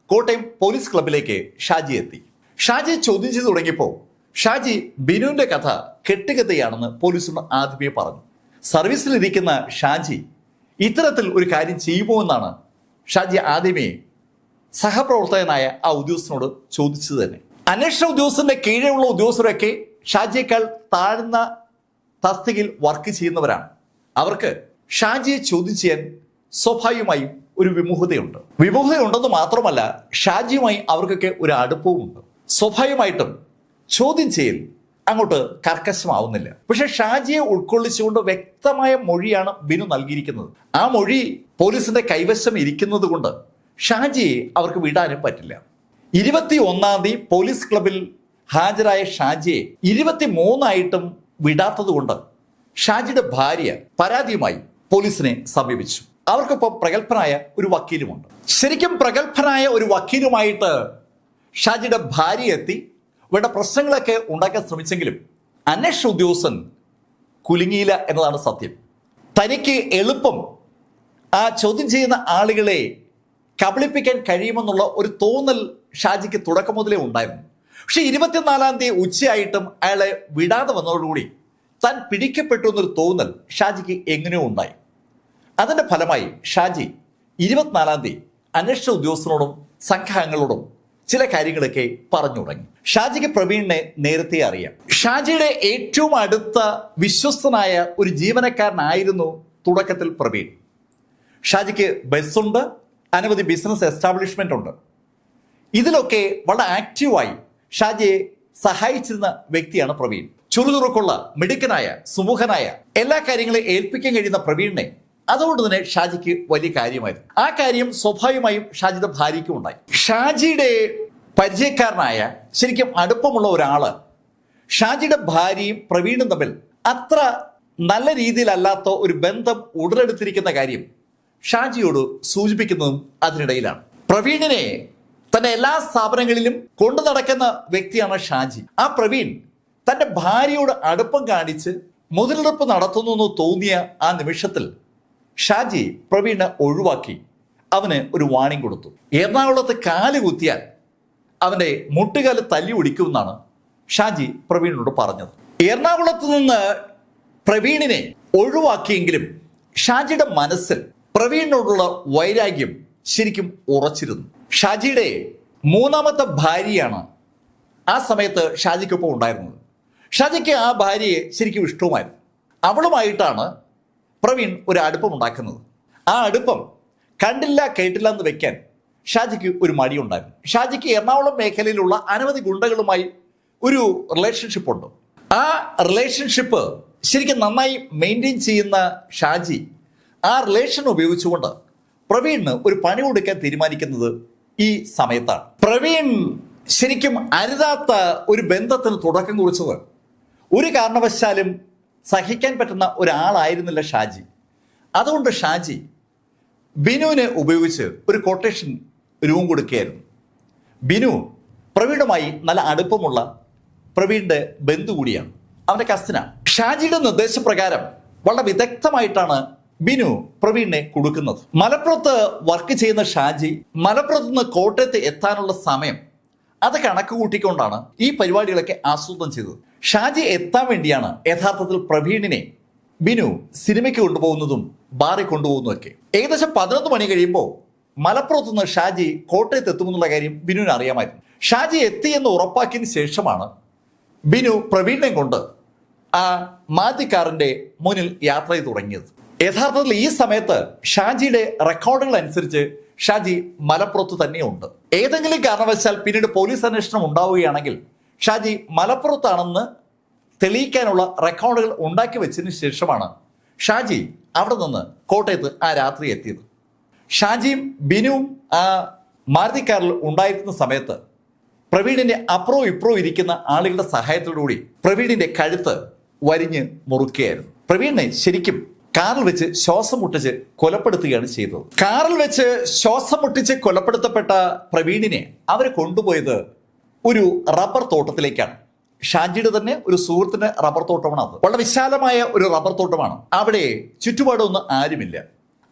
കോട്ടയം പോലീസ് ക്ലബിലേക്ക് ഷാജി എത്തി. ഷാജിയെ ചോദ്യം ചെയ്തു തുടങ്ങിയപ്പോൾ ഷാജി ബിനുവിന്റെ കഥ കെട്ടുകഥയാണെന്ന് പോലീസിനോട് ആദ്യമേ പറഞ്ഞു. സർവീസിലിരിക്കുന്ന ഷാജി ഇത്തരത്തിൽ ഒരു കാര്യം ചെയ്യുമോ എന്നാണ് ഷാജി ആദ്യമേ സഹപ്രവർത്തകനായ ആ ഉദ്യോഗസ്ഥനോട് ചോദിച്ചത് തന്നെ. അന്വേഷണ ഉദ്യോഗസ്ഥന്റെ കീഴെയുള്ള ഉദ്യോഗസ്ഥരൊക്കെ ഷാജിയേക്കാൾ താഴ്ന്ന തസ്തികയിൽ വർക്ക് ചെയ്യുന്നവരാണ്. അവർക്ക് ഷാജിയെ ചോദ്യം ചെയ്യാൻ സ്വാഭാവികമായും ഒരു വിമുഖതയുണ്ടെന്ന് മാത്രമല്ല ഷാജിയുമായി അവർക്കൊക്കെ ഒരു അടുപ്പവുമുണ്ട്. സ്വാഭാവികമായിട്ടും ചോദ്യം ചെയ്യൽ അങ്ങോട്ട് കർക്കശമാവുന്നില്ല. പക്ഷെ ഷാജിയെ ഉൾക്കൊള്ളിച്ചുകൊണ്ട് വ്യക്തമായ മൊഴിയാണ് ബിനു നൽകിയിരിക്കുന്നത്. ആ മൊഴി പോലീസിന്റെ കൈവശം ഇരിക്കുന്നത് കൊണ്ട് ഷാജിയെ അവർക്ക് വിടാനും പറ്റില്ല. 21-ാം തീയതി പോലീസ് ക്ലബിൽ ഹാജരായ ഷാജിയെ 23-ആയിട്ടും വിടാത്തത് കൊണ്ട് ഷാജിയുടെ ഭാര്യ പരാതിയുമായി പോലീസിനെ സമീപിച്ചു. അവർക്കൊപ്പം പ്രഗത്ഭനായ ഒരു വക്കീലുമുണ്ട്. ശരിക്കും പ്രഗത്ഭനായ ഒരു വക്കീലുമായിട്ട് ഷാജിയുടെ ഭാര്യ എത്തി ഇവരുടെ പ്രശ്നങ്ങളൊക്കെ ഉണ്ടാക്കാൻ ശ്രമിച്ചെങ്കിലും അന്വേഷണ ഉദ്യോഗസ്ഥൻ കുലുങ്ങിയില്ല എന്നതാണ് സത്യം. തനിക്ക് എളുപ്പം ആ ചോദ്യം ചെയ്യുന്ന ആളുകളെ കബളിപ്പിക്കാൻ കഴിയുമെന്നുള്ള ഒരു തോന്നൽ ഷാജിക്ക് തുടക്കം മുതലേ ഉണ്ടായിരുന്നു. പക്ഷെ 24-ാം തീയതി ഉച്ചയായിട്ടും അയാളെ വിടാതെ വന്നതോടുകൂടി താൻ പിടിക്കപ്പെട്ടു എന്നൊരു തോന്നൽ ഷാജിക്ക് എങ്ങനെയോ ഉണ്ടായി. അതിന്റെ ഫലമായി ഷാജി 24-ാം തീയതി അന്വേഷണ ഉദ്യോഗസ്ഥനോടും സംഘാംഗങ്ങളോടും ചില കാര്യങ്ങളൊക്കെ പറഞ്ഞു തുടങ്ങി. ഷാജിക്ക് പ്രവീണിനെ നേരത്തെ അറിയാം. ഷാജിയുടെ ഏറ്റവും അടുത്ത വിശ്വസ്തനായ ഒരു ജീവനക്കാരനായിരുന്നു തുടക്കത്തിൽ പ്രവീൺ. ഷാജിക്ക് ബസ്സുണ്ട്, അനവധി ബിസിനസ് എസ്റ്റാബ്ലിഷ്മെന്റ് ഉണ്ട്. ഇതിലൊക്കെ വളരെ ആക്റ്റീവായി ഷാജിയെ സഹായിച്ചിരുന്ന വ്യക്തിയാണ് പ്രവീൺ. ചുറുചുറുക്കുള്ള, മിടുക്കനായ, സുമുഖനായ, എല്ലാ കാര്യങ്ങളും ഏൽപ്പിക്കാൻ കഴിയുന്ന പ്രവീണിനെ അതുകൊണ്ട് തന്നെ ഷാജിക്ക് വലിയ കാര്യമായിരുന്നു. ആ കാര്യം സ്വാഭാവികമായും ഷാജിയുടെ ഭാര്യയ്ക്കും ഉണ്ടായി. ഷാജിയുടെ പരിചയക്കാരനായ ശരിക്കും അടുപ്പമുള്ള ഒരാള് ഷാജിയുടെ ഭാര്യയും പ്രവീണും തമ്മിൽ അത്ര നല്ല രീതിയിലല്ലാത്ത ഒരു ബന്ധം ഉടലെടുത്തിരിക്കുന്ന കാര്യം ഷാജിയോട് സൂചിപ്പിക്കുന്നതും അതിനിടയിലാണ്. പ്രവീണിനെ തന്റെ എല്ലാ സ്ഥാപനങ്ങളിലും കൊണ്ടു നടക്കുന്ന വ്യക്തിയാണ് ഷാജി. ആ പ്രവീൺ തന്റെ ഭാര്യയോട് അടുപ്പം കാണിച്ച് മുതലെടുപ്പ് നടത്തുന്നു എന്ന് തോന്നിയ ആ നിമിഷത്തിൽ ഷാജി പ്രവീണിനെ ഒഴിവാക്കി അവന് ഒരു വാണിംഗ് കൊടുത്തു. എറണാകുളത്ത് കാല് കുത്തിയാൽ അവന്റെ മുട്ടുകാല് തല്ലി ഒടിക്കുമെന്നാണ് ഷാജി പ്രവീണിനോട് പറഞ്ഞത്. എറണാകുളത്ത് നിന്ന് പ്രവീണിനെ ഒഴിവാക്കിയെങ്കിലും ഷാജിയുടെ മനസ്സിൽ പ്രവീണിനോടുള്ള വൈരാഗ്യം ശരിക്കും ഉറച്ചിരുന്നു. ഷാജിയുടെ 3-ാമത്തെ ഭാര്യയാണ് ആ സമയത്ത് ഷാജിക്കൊപ്പം ഉണ്ടായിരുന്നത്. ഷാജിക്ക് ആ ഭാര്യയെ ശരിക്കും ഇഷ്ടവുമായിരുന്നു. അവളുമായിട്ടാണ് പ്രവീൺ ഒരു അടുപ്പം ഉണ്ടാക്കുന്നത്. ആ അടുപ്പം കണ്ടില്ല കേട്ടില്ല എന്ന് വെക്കാൻ ഷാജിക്ക് ഒരു മടിയുണ്ടായിരുന്നു. ഷാജിക്ക് എറണാകുളം മേഖലയിലുള്ള അനവധി ഗുണ്ടകളുമായി ഒരു റിലേഷൻഷിപ്പ് ഉണ്ട്. ആ റിലേഷൻഷിപ്പ് ശരിക്കും നന്നായി മെയിൻറ്റെയിൻ ചെയ്യുന്ന ഷാജി ആ റിലേഷൻ ഉപയോഗിച്ചുകൊണ്ട് പ്രവീണിന് ഒരു പണി കൊടുക്കാൻ തീരുമാനിക്കുന്നത് ഈ സമയത്താണ്. പ്രവീൺ ശരിക്കും അരുതാത്ത ഒരു ബന്ധത്തിന് തുടക്കം കുറിച്ചത് ഒരു കാരണവശാലും സഹിക്കാൻ പറ്റുന്ന ഒരാളായിരുന്നില്ല ഷാജി. അതുകൊണ്ട് ഷാജി ബിനുവിനെ ഉപയോഗിച്ച് ഒരു കൊട്ടേഷൻ രൂപം കൊടുക്കുകയായിരുന്നു. ബിനു പ്രവീണുമായി നല്ല അടുപ്പമുള്ള പ്രവീണിന്റെ ബന്ധു കൂടിയാണ്, അവന്റെ കസിനാണ്. ഷാജിയുടെ നിർദ്ദേശപ്രകാരം വളരെ വിദഗ്ധമായിട്ടാണ് ബിനു പ്രവീണിനെ കൊടുക്കുന്നത്. മലപ്പുറത്ത് വർക്ക് ചെയ്യുന്ന ഷാജി മലപ്പുറത്ത് നിന്ന് കോട്ടയത്ത് എത്താനുള്ള സമയം അത് കണക്ക് കൂട്ടിക്കൊണ്ടാണ് ഈ പരിപാടികളൊക്കെ ആസൂത്രണം ചെയ്തത്. ഷാജി എത്താൻ വേണ്ടിയാണ് യഥാർത്ഥത്തിൽ പ്രവീണിനെ ബിനു സിനിമയ്ക്ക് കൊണ്ടുപോകുന്നതും ബാറിൽ കൊണ്ടുപോകുന്നതൊക്കെ. ഏകദേശം 11 മണി കഴിയുമ്പോൾ മലപ്പുറത്തുനിന്ന് ഷാജി കോട്ടയത്ത് എത്തുമെന്നുള്ള കാര്യം ബിനുവിന് അറിയാമായിരുന്നു. ഷാജി എത്തിയെന്ന് ഉറപ്പാക്കിയതിന് ശേഷമാണ് ബിനു പ്രവീണിനെ കൊണ്ട് ആ മാരുതി കാറിന്റെ മുന്നിൽ യാത്ര ചെയ്ത് തുടങ്ങിയത്. യഥാർത്ഥത്തിൽ ഈ സമയത്ത് ഷാജിയുടെ റെക്കോർഡുകൾ അനുസരിച്ച് ഷാജി മലപ്പുറത്ത് തന്നെയുണ്ട്. ഏതെങ്കിലും കാരണവശാൽ പിന്നീട് പോലീസ് അന്വേഷണം ഉണ്ടാവുകയാണെങ്കിൽ ഷാജി മലപ്പുറത്താണെന്ന് തെളിയിക്കാനുള്ള റെക്കോർഡുകൾ ഉണ്ടാക്കി വെച്ചതിന് ശേഷമാണ് ഷാജി അവിടെ നിന്ന് കോട്ടയത്ത് ആ രാത്രി എത്തിയത്. ഷാജിയും ബിനുവും ആ മാരുതി കാറിൽ ഉണ്ടായിരുന്ന സമയത്ത് പ്രവീണിന്റെ അപ്പുറവും ഇപ്പുറവും ഇരിക്കുന്ന ആളുകളുടെ സഹായത്തോടുകൂടി പ്രവീണിന്റെ കഴുത്ത് വരിഞ്ഞ് മുറുക്കുകയായിരുന്നു. പ്രവീണിനെ ശരിക്കും കാറിൽ വെച്ച് ശ്വാസം മുട്ടിച്ച് കൊലപ്പെടുത്തുകയാണ് ചെയ്തത്. കാറിൽ വെച്ച് ശ്വാസം മുട്ടിച്ച് കൊലപ്പെടുത്തപ്പെട്ട പ്രവീണിനെ അവർ കൊണ്ടുപോയത് ഒരു റബ്ബർ തോട്ടത്തിലേക്കാണ്. ഷാജിയുടെ തന്നെ ഒരു സുഹൃത്തിന്റെ റബ്ബർ തോട്ടമാണ് അത്. വളരെ വിശാലമായ ഒരു റബ്ബർ തോട്ടമാണ്. അവിടെ ചുറ്റുപാടൊന്നും ആരുമില്ല.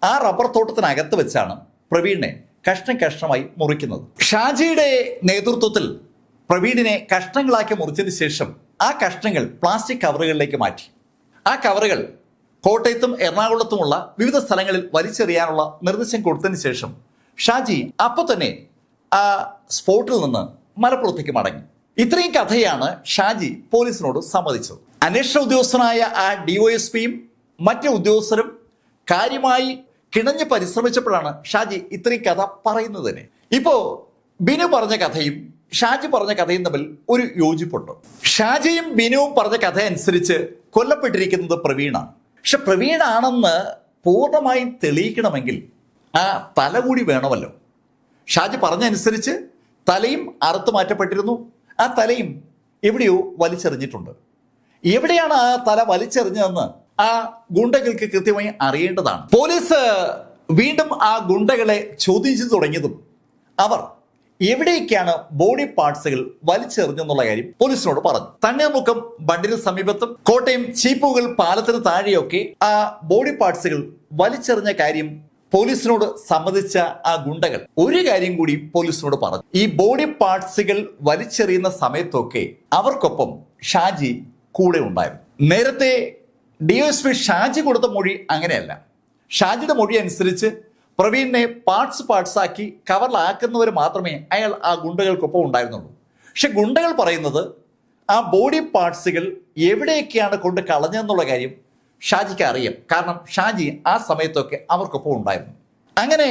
ആ റബ്ബർ തോട്ടത്തിനകത്ത് വെച്ചാണ് പ്രവീണിനെ കഷ്ണം കഷ്ണമായി മുറിക്കുന്നത്. ഷാജിയുടെ നേതൃത്വത്തിൽ പ്രവീണിനെ കഷ്ണങ്ങളാക്കി മുറിച്ചതിന് ശേഷം ആ കഷ്ണങ്ങൾ പ്ലാസ്റ്റിക് കവറുകളിലേക്ക് മാറ്റി. ആ കവറുകൾ കോട്ടയത്തും എറണാകുളത്തുമുള്ള വിവിധ സ്ഥലങ്ങളിൽ വലിച്ചെറിയാനുള്ള നിർദ്ദേശം കൊടുത്തതിന് ശേഷം ഷാജി അപ്പോൾ തന്നെ ആ സ്പോട്ടിൽ നിന്ന് മലപ്പുറത്തേക്ക് മടങ്ങി. ഇത്രയും കഥയാണ് ഷാജി പോലീസിനോട് സമ്മതിച്ചത്. അന്വേഷണ ഉദ്യോഗസ്ഥനായ ആ ഡിവൈഎസ്പിയും മറ്റു ഉദ്യോഗസ്ഥരും കാര്യമായി കിണഞ്ഞ് പരിശ്രമിച്ചപ്പോഴാണ് ഷാജി ഇത്രയും കഥ പറയുന്നത് തന്നെ. ഇപ്പോ ബിനു പറഞ്ഞ കഥയും ഷാജി പറഞ്ഞ കഥയും തമ്മിൽ ഒരു യോജിപ്പുണ്ട്. ഷാജിയും ബിനുവും പറഞ്ഞ കഥ അനുസരിച്ച് കൊല്ലപ്പെട്ടിരിക്കുന്നത് പ്രവീണാണ്. പക്ഷെ പ്രവീണാണെന്ന് പൂർണ്ണമായും തെളിയിക്കണമെങ്കിൽ ആ തല കൂടി വേണമല്ലോ. ഷാജി പറഞ്ഞനുസരിച്ച് തലയും അറുത്തു മാറ്റപ്പെട്ടിരുന്നു. ആ തലയും എവിടെയോ വലിച്ചെറിഞ്ഞിട്ടുണ്ട്. എവിടെയാണ് ആ തല വലിച്ചെറിഞ്ഞതെന്ന് ആ ഗുണ്ടകൾക്ക് കൃത്യമായി അറിയേണ്ടതാണ്. പോലീസ് വീണ്ടും ആ ഗുണ്ടകളെ ചോദ്യം ചെയ്തു തുടങ്ങിയതും അവർ എവിടേക്കാണ് ബോഡി പാർട്സുകൾ വലിച്ചെറിഞ്ഞെന്നുള്ള കാര്യം പോലീസിനോട് പറഞ്ഞു. തണ്ണീർമുക്കം ബണ്ടിന് സമീപത്തും കോട്ടയം ചീപ്പുകൾ പാലത്തിന് താഴെയൊക്കെ ആ ബോഡി പാർട്സുകൾ വലിച്ചെറിഞ്ഞ കാര്യം പോലീസിനോട് സമ്മതിച്ച ആ ഗുണ്ടകൾ ഒരു കാര്യം കൂടി പോലീസിനോട് പറഞ്ഞു. ഈ ബോഡി പാർട്സുകൾ വലിച്ചെറിയുന്ന സമയത്തൊക്കെ അവർക്കൊപ്പം ഷാജി കൂടെ ഉണ്ടായിരുന്നു. നേരത്തെ ഡിഎസ്പി ഷാജി കൊടുത്ത മൊഴി അങ്ങനെയല്ല. ഷാജിയുടെ മൊഴി അനുസരിച്ച് പ്രവീണിനെ പാർട്സ് ആക്കി കവറിലാക്കുന്നവർ മാത്രമേ അയാൾ ആ ഗുണ്ടകൾക്കൊപ്പം ഉണ്ടായിരുന്നുള്ളൂ. പക്ഷെ ഗുണ്ടകൾ പറയുന്നത് ആ ബോഡി പാർട്സുകൾ എവിടെയൊക്കെയാണ് കൊണ്ട് കളഞ്ഞെന്നുള്ള കാര്യം ഷാജിക്ക് അറിയാം. കാരണം ഷാജി ആ സമയത്തൊക്കെ അവർക്കൊപ്പം ഉണ്ടായിരുന്നു. അങ്ങനെ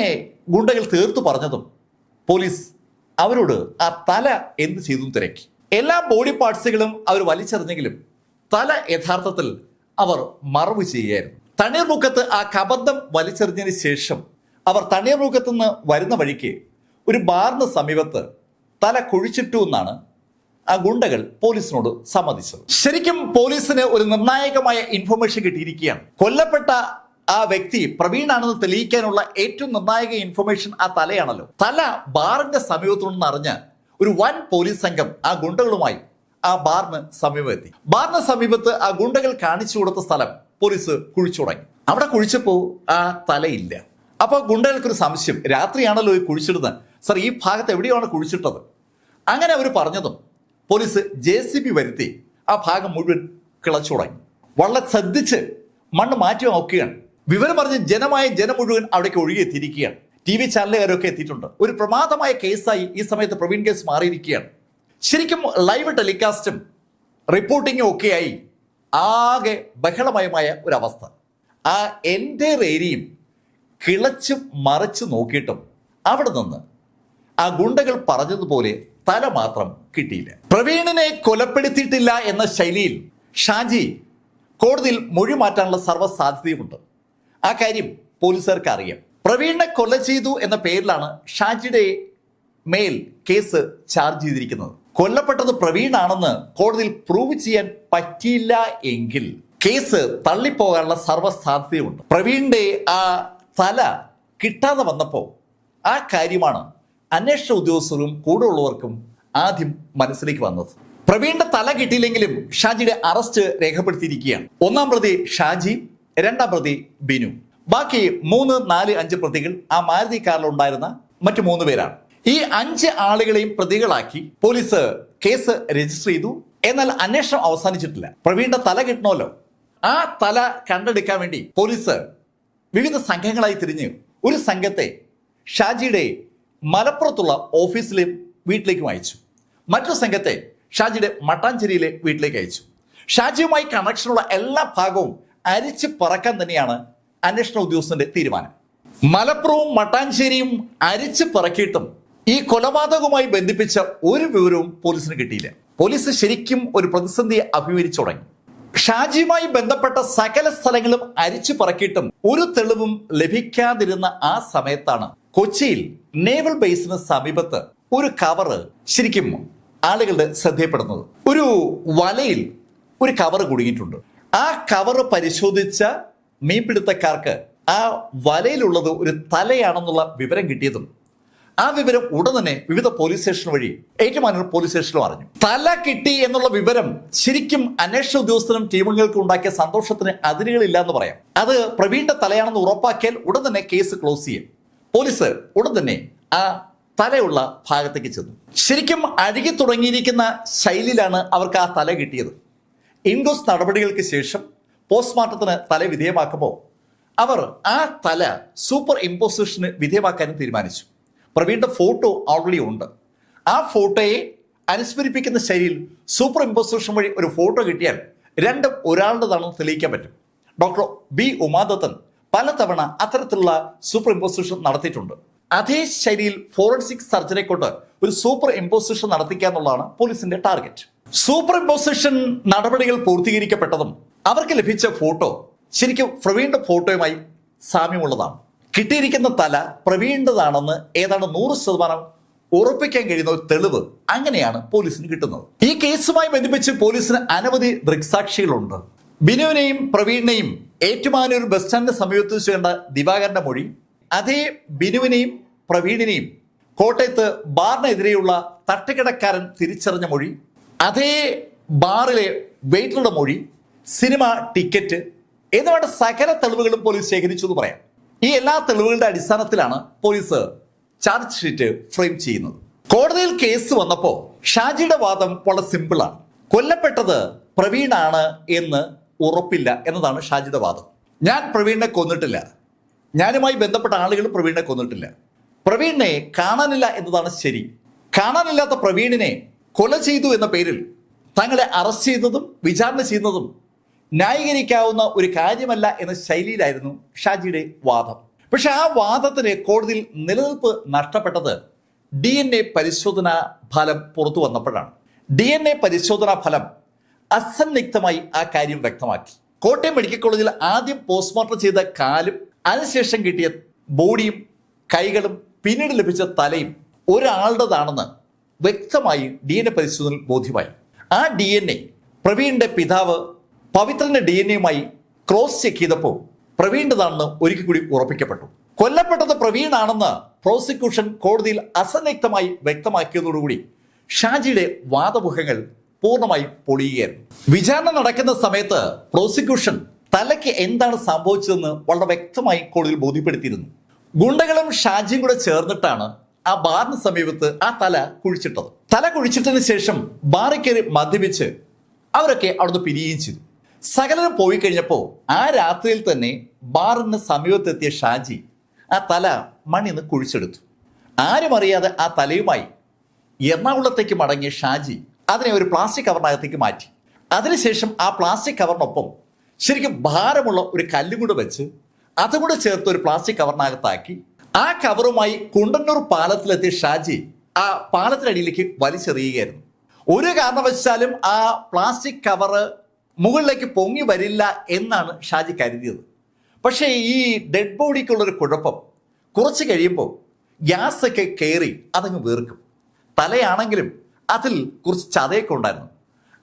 ഗുണ്ടകൾ തീർത്തു പറഞ്ഞതും പോലീസ് അവരോട് ആ തല എന്ത് ചെയ്തു തിരക്കി. എല്ലാ ബോഡി പാർട്സുകളും അവർ വലിച്ചെറിഞ്ഞെങ്കിലും തല യഥാർത്ഥത്തിൽ അവർ മറവ് ചെയ്യുകയായിരുന്നു. തണ്ണീർമുക്കത്ത് ആ കബന്ധം വലിച്ചെറിഞ്ഞതിന് ശേഷം അവർ തണ്ണീർമുക്കത്ത് നിന്ന് വരുന്ന വഴിക്ക് ഒരു ബാറിന് സമീപത്ത് തല കുഴിച്ചിട്ടു എന്നാണ് ആ ഗുണ്ടകൾ പോലീസിനോട് സമ്മതിച്ചത്. ശരിക്കും പോലീസിന് ഒരു നിർണായകമായ ഇൻഫർമേഷൻ കിട്ടിയിരിക്കുകയാണ്. കൊല്ലപ്പെട്ട ആ വ്യക്തി പ്രവീണാണെന്ന് തെളിയിക്കാനുള്ള ഏറ്റവും നിർണായക ഇൻഫർമേഷൻ ആ തലയാണല്ലോ. തല ബാറിന്റെ സമീപത്തുനിന്ന് അറിഞ്ഞ ഒരു വൻ പോലീസ് സംഘം ആ ഗുണ്ടകളുമായി ആ ബാറിന് സമീപമെത്തി. ബാറിന് സമീപത്ത് ആ ഗുണ്ടകൾ കാണിച്ചു കൊടുത്ത സ്ഥലം പോലീസ് കുഴിച്ചു തുടങ്ങി. അവിടെ കുഴിച്ചപ്പോ ആ തലയില്ല. അപ്പൊ ഗുണ്ടകൾക്കൊരു സംശയം, രാത്രിയാണല്ലോ ഈ കുഴിച്ചിടുന്നത്, സർ ഈ ഭാഗത്ത് എവിടെയാണ് കുഴിച്ചിട്ടത്? അങ്ങനെ അവർ പറഞ്ഞതും പോലീസ് JCB വരുത്തി ആ ഭാഗം മുഴുവൻ കിളച്ചു തുടങ്ങി. വളരെ ശ്രദ്ധിച്ച് മണ്ണ് മാറ്റി നോക്കുകയാണ്. വിവരം പറഞ്ഞ് ജനം മുഴുവൻ അവിടേക്ക് ഒഴുകിയെത്തിയിരിക്കുകയാണ്. TV ചാനലുകാരൊക്കെ എത്തിയിട്ടുണ്ട്. ഒരു പ്രമാദമായ കേസായി ഈ സമയത്ത് പ്രവീൺ കേസ് മാറിയിരിക്കുകയാണ്. ശരിക്കും ലൈവ് ടെലികാസ്റ്റും റിപ്പോർട്ടിങ്ങും ഒക്കെയായി ആകെ ബഹളമയമായ ഒരവസ്ഥ. ആ എൻ്റെ ഏരിയയും കിളച്ചു മറിച്ച് നോക്കിയിട്ടും അവിടെ നിന്ന് ആ ഗുണ്ടകൾ പറഞ്ഞതുപോലെ തല മാത്രം കിട്ടിയില്ല. പ്രവീണിനെ കൊലപ്പെടുത്തിയിട്ടില്ല എന്ന ശൈലിയിൽ ഷാജി കോടതിയിൽ മൊഴി മാറ്റാനുള്ള സർവ്വസാധ്യതയുമുണ്ട്. ആ കാര്യം പോലീസുകാർക്ക് അറിയാം. പ്രവീണിനെ കൊല ചെയ്തു എന്ന പേരിലാണ് ഷാജിയുടെ മേൽ കേസ് ചാർജ് ചെയ്തിരിക്കുന്നത്. കൊല്ലപ്പെട്ടത് പ്രവീണാണെന്ന് കോടതിയിൽ പ്രൂവ് ചെയ്യാൻ പറ്റിയില്ല എങ്കിൽ കേസ് തള്ളിപ്പോകാനുള്ള സർവ്വസാധ്യതയുണ്ട്. പ്രവീണിന്റെ ആ തല കിട്ടാതെ വന്നപ്പോൾ ആ കാര്യമാണ് അന്വേഷണ ഉദ്യോഗസ്ഥരും കൂടെ ഉള്ളവർക്കും ആദ്യം മനസ്സിലേക്ക് വന്നത്. പ്രവീണിന്റെ തല കിട്ടിയില്ലെങ്കിലും ഷാജിയുടെ അറസ്റ്റ് രേഖപ്പെടുത്തിയിരിക്കുകയാണ്. 1-ാം പ്രതി ഷാജി, 2-ാം പ്രതി ബിനു, ബാക്കി 3, 4, 5 പ്രതികൾ ആ മാരുതി കാറിൽ ഉണ്ടായിരുന്ന മറ്റു 3 പേരാണ്. ഈ 5 ആളുകളെയും പ്രതികളാക്കി പോലീസ് കേസ് രജിസ്റ്റർ ചെയ്തു. എന്നാൽ അന്വേഷണം അവസാനിച്ചിട്ടില്ല. പ്രവീണിന്റെ തല കിട്ടണമല്ലോ. ആ തല കണ്ടെടുക്കാൻ വേണ്ടി പോലീസ് വിവിധ സംഘങ്ങളായി തിരിഞ്ഞ് ഒരു സംഘത്തെ ഷാജിയുടെ മലപ്പുറത്തുള്ള ഓഫീസിലെയും വീട്ടിലേക്കും അയച്ചു. മറ്റൊരു സംഘത്തെ ഷാജിയുടെ മട്ടാഞ്ചേരിയിലെ വീട്ടിലേക്ക് അയച്ചു. ഷാജിയുമായി കണക്ഷനുള്ള എല്ലാ ഭാഗവും അരിച്ച് പറക്കാൻ തന്നെയാണ് അന്വേഷണ ഉദ്യോഗസ്ഥന്റെ തീരുമാനം. മലപ്പുറവും മട്ടാഞ്ചേരിയും അരിച്ച് പറക്കിയിട്ടും ഈ കൊലപാതകവുമായി ബന്ധിപ്പിച്ച ഒരു വിവരവും പോലീസിന് കിട്ടിയില്ല. പോലീസ് ശരിക്കും ഒരു പ്രതിസന്ധിയെ അഭിമുഖീകരിച്ചു തുടങ്ങി. ഷാജിയുമായി ബന്ധപ്പെട്ട സകല സ്ഥലങ്ങളും അരിച്ചു പറക്കിയിട്ടും ഒരു തെളിവും ലഭിക്കാതിരുന്ന ആ സമയത്താണ് കൊച്ചിയിൽ നേവൽ ബേസിന് സമീപത്ത് ഒരു കവറ് ശരിക്കും ആളുകളുടെ ശ്രദ്ധയപ്പെടുന്നത്. ഒരു വലയിൽ ഒരു കവറ് കുടുങ്ങിയിട്ടുണ്ട്. ആ കവറ് പരിശോധിച്ച മീൻപിടുത്തക്കാർക്ക് ആ വലയിലുള്ളത് ഒരു തലയാണെന്നുള്ള വിവരം കിട്ടിയതും ആ വിവരം ഉടൻ തന്നെ വിവിധ പോലീസ് സ്റ്റേഷൻ വഴി ഏറ്റുമാനൂർ പോലീസ് സ്റ്റേഷനിലും അറിഞ്ഞു. തല കിട്ടി എന്നുള്ള വിവരം ശരിക്കും അന്വേഷണ ഉദ്യോഗസ്ഥരും ടീമുകൾക്കും ഉണ്ടാക്കിയ സന്തോഷത്തിന് അതിരുകളില്ല എന്ന് പറയാം. അത് പ്രവീണിന്റെ തലയാണെന്ന് ഉറപ്പാക്കിയാൽ ഉടൻ തന്നെ കേസ് ക്ലോസ് ചെയ്യും. പോലീസ് ഉടൻ തന്നെ ആ തലയുള്ള ഭാഗത്തേക്ക് ചെന്നു. ശരിക്കും അഴുകി തുടങ്ങിയിരിക്കുന്ന ശൈലിയിലാണ് അവർക്ക് ആ തല കിട്ടിയത്. ഇൻക്വസ്റ്റ് നടപടികൾക്ക് ശേഷം പോസ്റ്റ്മോർട്ടത്തിന് തല വിധേയമാക്കുമ്പോൾ അവർ ആ തല സൂപ്പർ ഇമ്പോസിഷന് വിധേയമാക്കാനും തീരുമാനിച്ചു. പ്രവീണിന്റെ ഫോട്ടോ ഓൾറെഡി ഉണ്ട്. ആ ഫോട്ടോയെ അനുസ്മരിപ്പിക്കുന്ന ശൈലിയിൽ സൂപ്പർ ഇമ്പോസിഷൻ വഴി ഒരു ഫോട്ടോ കിട്ടിയാൽ രണ്ടും ഒരാളുടേതാണെന്ന് തെളിയിക്കാൻ പറ്റും. ഡോക്ടർ ബി ഉമാദത്തൻ പലതവണ അത്തരത്തിലുള്ള സൂപ്പർ ഇമ്പോസിഷൻ നടത്തിയിട്ടുണ്ട്. അതേ ശൈലിയിൽ ഫോറൻസിക് സർജനെ കൊണ്ട് ഒരു സൂപ്പർ ഇമ്പോസിഷൻ നടത്തിക്കുക എന്നുള്ളതാണ് പോലീസിന്റെ ടാർഗറ്റ്. സൂപ്പർ ഇമ്പോസിഷൻ നടപടികൾ പൂർത്തീകരിക്കപ്പെട്ടതും അവർക്ക് ലഭിച്ച ഫോട്ടോ ശരിക്കും പ്രവീണിന്റെ ഫോട്ടോയുമായി സാമ്യമുള്ളതാണ്. കിട്ടിയിരിക്കുന്ന തല പ്രവീണിൻ്റെതാണെന്ന് ഏതാണ്ട് 100% ഉറപ്പിക്കാൻ കഴിയുന്ന ഒരു തെളിവ് അങ്ങനെയാണ് പോലീസിന് കിട്ടുന്നത്. ഈ കേസുമായി ബന്ധിപ്പിച്ച് പോലീസിന് അനവധി ദൃക്സാക്ഷികളുണ്ട്. ബിനുവിനെയും പ്രവീണിനെയും ഏറ്റുമാനൂർ ബസ് സ്റ്റാൻഡിന് സമീപത്ത് വെച്ച് കണ്ട ദിവാകരന്റെ മൊഴി, അതേ ബിനുവിനെയും പ്രവീണിനെയും കോട്ടയത്ത് ബാറിനെതിരെയുള്ള തട്ടുകിടക്കാരൻ തിരിച്ചറിഞ്ഞ മൊഴി, അതേ ബാറിലെ വെയിറ്ററുടെ മൊഴി, സിനിമ ടിക്കറ്റ് എന്നുവേണ്ട സകല തെളിവുകളും പോലീസ് ശേഖരിച്ചു എന്ന് പറയാം. ഈ എല്ലാ തെളിവുകളുടെ അടിസ്ഥാനത്തിലാണ് പോലീസ് ചാർജ് ഷീറ്റ് ഫ്രെയിം ചെയ്യുന്നത്. കോടതിയിൽ കേസ് വന്നപ്പോൾ ഷാജിയുടെ വാദം വളരെ സിമ്പിളാണ്. കൊല്ലപ്പെട്ടത് പ്രവീണാണ് എന്ന് ഉറപ്പില്ല എന്നതാണ് ഷാജിയുടെ വാദം. ഞാൻ പ്രവീണിനെ കൊന്നിട്ടില്ല, ഞാനുമായി ബന്ധപ്പെട്ട ആളുകൾ പ്രവീണിനെ കൊന്നിട്ടില്ല, പ്രവീണിനെ കാണാനില്ല എന്നതാണ് ശരി. കാണാനില്ലാത്ത പ്രവീണിനെ കൊല ചെയ്തു എന്ന പേരിൽ തങ്ങളെ അറസ്റ്റ് ചെയ്തതും വിചാരണ ചെയ്യുന്നതും ന്യായീകരിക്കാവുന്ന ഒരു കാര്യമല്ല എന്ന ശൈലിയിലായിരുന്നു ഷാജിയുടെ വാദം. പക്ഷെ ആ വാദത്തിന് കോടതിയിൽ നിലനിൽപ്പ് നഷ്ടപ്പെട്ടത് DNA പരിശോധനാ ഫലം പുറത്തു വന്നപ്പോഴാണ്. DNA പരിശോധനാ ഫലം അസന്നിഗ്ധമായി ആ കാര്യം വ്യക്തമാക്കി. കോട്ടയം മെഡിക്കൽ കോളേജിൽ ആദ്യം പോസ്റ്റ്മോർട്ടം ചെയ്ത കാലും അതിനുശേഷം കിട്ടിയ ബോഡിയും കൈകളും പിന്നീട് ലഭിച്ച തലയും ഒരാളുടേതാണെന്ന് വ്യക്തമായി DNA പരിശോധനയിൽ ബോധ്യമായി. ആ DNA പ്രവീണിന്റെ പിതാവ് പവിത്രന്റെ DNA ക്രോസ് ചെക്ക് ചെയ്തപ്പോൾ പ്രവീണിൻ്റെതാണെന്ന് ഒരിക്കൽ കൂടി ഉറപ്പിക്കപ്പെട്ടു. കൊല്ലപ്പെട്ടത് പ്രവീണാണെന്ന് പ്രോസിക്യൂഷൻ കോടതിയിൽ അസന്നിഗ്ധമായി വ്യക്തമാക്കിയതോടുകൂടി ഷാജിയുടെ വാദമുഖങ്ങൾ പൂർണ്ണമായും പൊളിയുകയായിരുന്നു. വിചാരണ നടക്കുന്ന സമയത്ത് പ്രോസിക്യൂഷൻ തലയ്ക്ക് എന്താണ് സംഭവിച്ചതെന്ന് വളരെ വ്യക്തമായി കോടതിയിൽ ബോധ്യപ്പെടുത്തിയിരുന്നു. ഗുണ്ടകളും ഷാജിയും കൂടെ ചേർന്നിട്ടാണ് ആ ബാറിന് സമീപത്ത് ആ തല കുഴിച്ചിട്ടത്. തല കുഴിച്ചിട്ടതിന് ശേഷം ബാറിൽ കയറി മദ്യപിച്ച് അവരൊക്കെ അവിടുന്ന് പിരിയുകയും ചെയ്തു. സകലരും പോയി കഴിഞ്ഞപ്പോൾ ആ രാത്രിയിൽ തന്നെ ബാറിന് സമീപത്തെത്തിയ ഷാജി ആ തല മണ്ണിന്ന് കുഴിച്ചെടുത്തു. ആരും അറിയാതെ ആ തലയുമായി എറണാകുളത്തേക്ക് മടങ്ങിയ ഷാജി അതിനെ ഒരു പ്ലാസ്റ്റിക് കവറിനകത്തേക്ക് മാറ്റി. അതിനുശേഷം ആ പ്ലാസ്റ്റിക് കവറിനൊപ്പം ശരിക്കും ഭാരമുള്ള ഒരു കല്ലും കൂടെ വെച്ച് അതും കൂടെ ചേർത്ത് ഒരു പ്ലാസ്റ്റിക് കവറിനകത്താക്കി ആ കവറുമായി കുണ്ടന്നൂർ പാലത്തിലെത്തിയ ഷാജി ആ പാലത്തിനടിയിലേക്ക് വലിച്ചെറിയുകയായിരുന്നു. ഒരു കാരണവശാലും ആ പ്ലാസ്റ്റിക് കവറ് മുകളിലേക്ക് പൊങ്ങി വരില്ല എന്നാണ് ഷാജി കരുതിയത്. പക്ഷേ ഈ ഡെഡ് ബോഡിക്കുള്ളൊരു കുഴപ്പം, കുറച്ച് കഴിയുമ്പോൾ ഗ്യാസൊക്കെ കയറി അതങ്ങ് വീർക്കും. തലയാണെങ്കിലും അതിൽ കുറച്ച് ചതയൊക്കെ ഉണ്ടായിരുന്നു.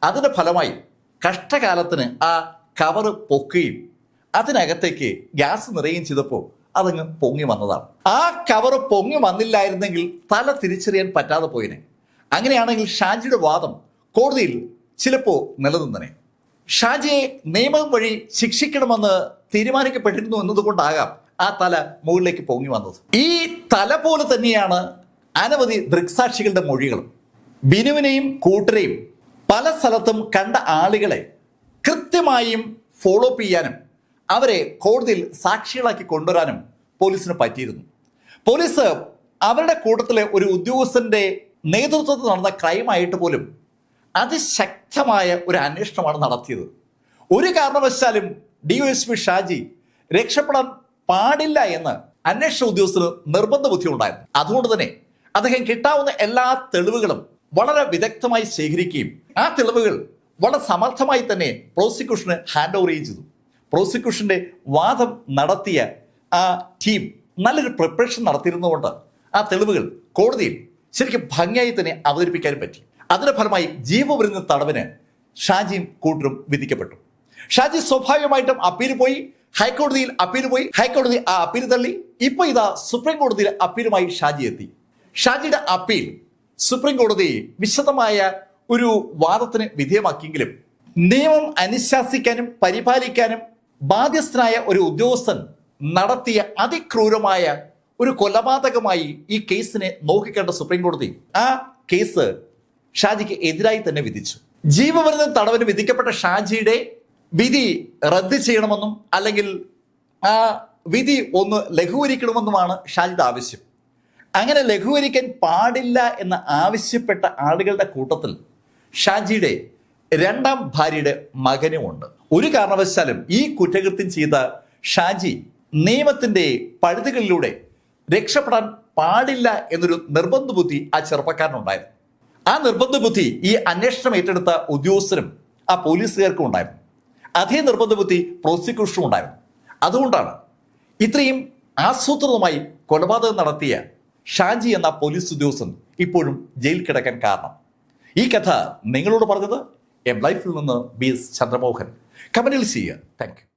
അതിൻ്റെ ഫലമായി കഷ്ടകാലത്തിന് ആ കവറ് പൊക്കുകയും അതിനകത്തേക്ക് ഗ്യാസ് നിറയുകയും ചെയ്തപ്പോൾ അതങ്ങ് പൊങ്ങി വന്നതാണ്. ആ കവറ് പൊങ്ങി വന്നില്ലായിരുന്നെങ്കിൽ തല തിരിച്ചറിയാൻ പറ്റാതെ പോയിനെ. അങ്ങനെയാണെങ്കിൽ ഷാജിയുടെ വാദം കോടതിയിൽ ചിലപ്പോൾ നിലനിന്നനെ. ഷാജിയെ നിയമം വഴി ശിക്ഷിക്കണമെന്ന് തീരുമാനിക്കപ്പെട്ടിരുന്നു എന്നതുകൊണ്ടാകാം ആ തല മുകളിലേക്ക് പൊങ്ങി വന്നത്. ഈ തല പോലെ തന്നെയാണ് അനവധി ദൃക്സാക്ഷികളുടെ മൊഴികളും. ബിനുവിനെയും കൂട്ടരെയും പല സ്ഥലത്തും കണ്ട ആളുകളെ കൃത്യമായും ഫോളോ അപ്പ് ചെയ്യാനും അവരെ കോടതിയിൽ സാക്ഷികളാക്കി കൊണ്ടുവരാനും പോലീസിന് പറ്റിയിരുന്നു. പോലീസ് അവരുടെ കൂട്ടത്തിലെ ഒരു ഉദ്യോഗസ്ഥന്റെ നേതൃത്വത്തിൽ നടന്ന ക്രൈമായിട്ട് പോലും അതിശക്തമായ ഒരു അന്വേഷണമാണ് നടത്തിയത്. ഒരു കാരണവശാലും DYSP ഷാജി രക്ഷപ്പെടാൻ പാടില്ല എന്ന് അന്വേഷണ ഉദ്യോഗസ്ഥന് നിർബന്ധ ബുദ്ധി ഉണ്ടായിരുന്നു. അതുകൊണ്ട് തന്നെ അദ്ദേഹം കിട്ടാവുന്ന എല്ലാ തെളിവുകളും വളരെ വിദഗ്ധമായി ശേഖരിക്കുകയും ആ തെളിവുകൾ വളരെ സമർത്ഥമായി തന്നെ പ്രോസിക്യൂഷന് ഹാൻഡ് ഓവർ ചെയ്തു. പ്രോസിക്യൂഷന്റെ വാദം നടത്തിയ ആ ടീം നല്ലൊരു പ്രിപ്പറേഷൻ നടത്തിയിരുന്നതുകൊണ്ട് ആ തെളിവുകൾ കോടതിയിൽ ശരിക്കും ഭംഗിയായി തന്നെ അവതരിപ്പിക്കാനും പറ്റി. അതിന്റെ ഫലമായി ജീവപര്യന്ത തടവിന് ഷാജിയും കൂട്ടരും വിധിക്കപ്പെട്ടു. ഷാജി സ്വാഭാവികമായിട്ടും അപ്പീൽ പോയി, ഹൈക്കോടതിയിൽ അപ്പീൽ പോയി, ഹൈക്കോടതി ആ അപ്പീൽ തള്ളി. ഇപ്പൊ ഇതാ സുപ്രീം കോടതിയിൽ അപ്പീലുമായി ഷാജി എത്തി. ഷാജിയുടെ അപ്പീൽ സുപ്രീം കോടതി വിശദമായ ഒരു വാദത്തിന് വിധേയമാക്കിയെങ്കിലും നിയമം അനുശാസിക്കാനും പരിപാലിക്കാനും ബാധ്യസ്ഥനായ ഒരു ഉദ്യോഗസ്ഥൻ നടത്തിയ അതിക്രൂരമായ ഒരു കൊലപാതകമായി ഈ കേസിനെ നോക്കിക്കേണ്ട സുപ്രീം കോടതി ആ കേസ് ഷാജിക്ക് എതിരായി തന്നെ വിധിച്ചു. ജീവപര്യന്തം തടവിന് വിധിക്കപ്പെട്ട ഷാജിയുടെ വിധി റദ്ദ് ചെയ്യണമെന്നും അല്ലെങ്കിൽ ആ വിധി ഒന്ന് ലഘൂകരിക്കണമെന്നുമാണ് ഷാജിയുടെ ആവശ്യം. അങ്ങനെ ലഘൂകരിക്കാൻ പാടില്ല എന്ന് ആവശ്യപ്പെട്ട ആളുകളുടെ കൂട്ടത്തിൽ ഷാജിയുടെ രണ്ടാം ഭാര്യയുടെ മകനുമുണ്ട്. ഒരു കാരണവശാലും ഈ കുറ്റകൃത്യം ചെയ്ത ഷാജി നിയമത്തിന്റെ പഴുതുകളിലൂടെ രക്ഷപ്പെടാൻ പാടില്ല എന്നൊരു നിർബന്ധ ബുദ്ധി ആ ചെറുപ്പക്കാരനുണ്ടായിരുന്നു. ആ നിർബന്ധ ബുദ്ധി ഈ അന്വേഷണം ഏറ്റെടുത്ത ഉദ്യോഗസ്ഥരും ആ പോലീസുകാർക്കും ഉണ്ടായിരുന്നു. അതേ നിർബന്ധ ബുദ്ധി പ്രോസിക്യൂഷനും ഉണ്ടായിരുന്നു. അതുകൊണ്ടാണ് ഇത്രയും ആസൂത്രിതമായി കൊലപാതകം നടത്തിയ ഷാജി എന്ന പോലീസ് ഉദ്യോഗസ്ഥൻ ഇപ്പോഴും ജയിലിൽ കിടക്കാൻ കാരണം. ഈ കഥ നിങ്ങളോട് പറഞ്ഞത് എം ലൈഫിൽ നിന്ന് BS ചന്ദ്രമോഹൻ. കമന്റിൽ ചെയ്യുക. Thank you.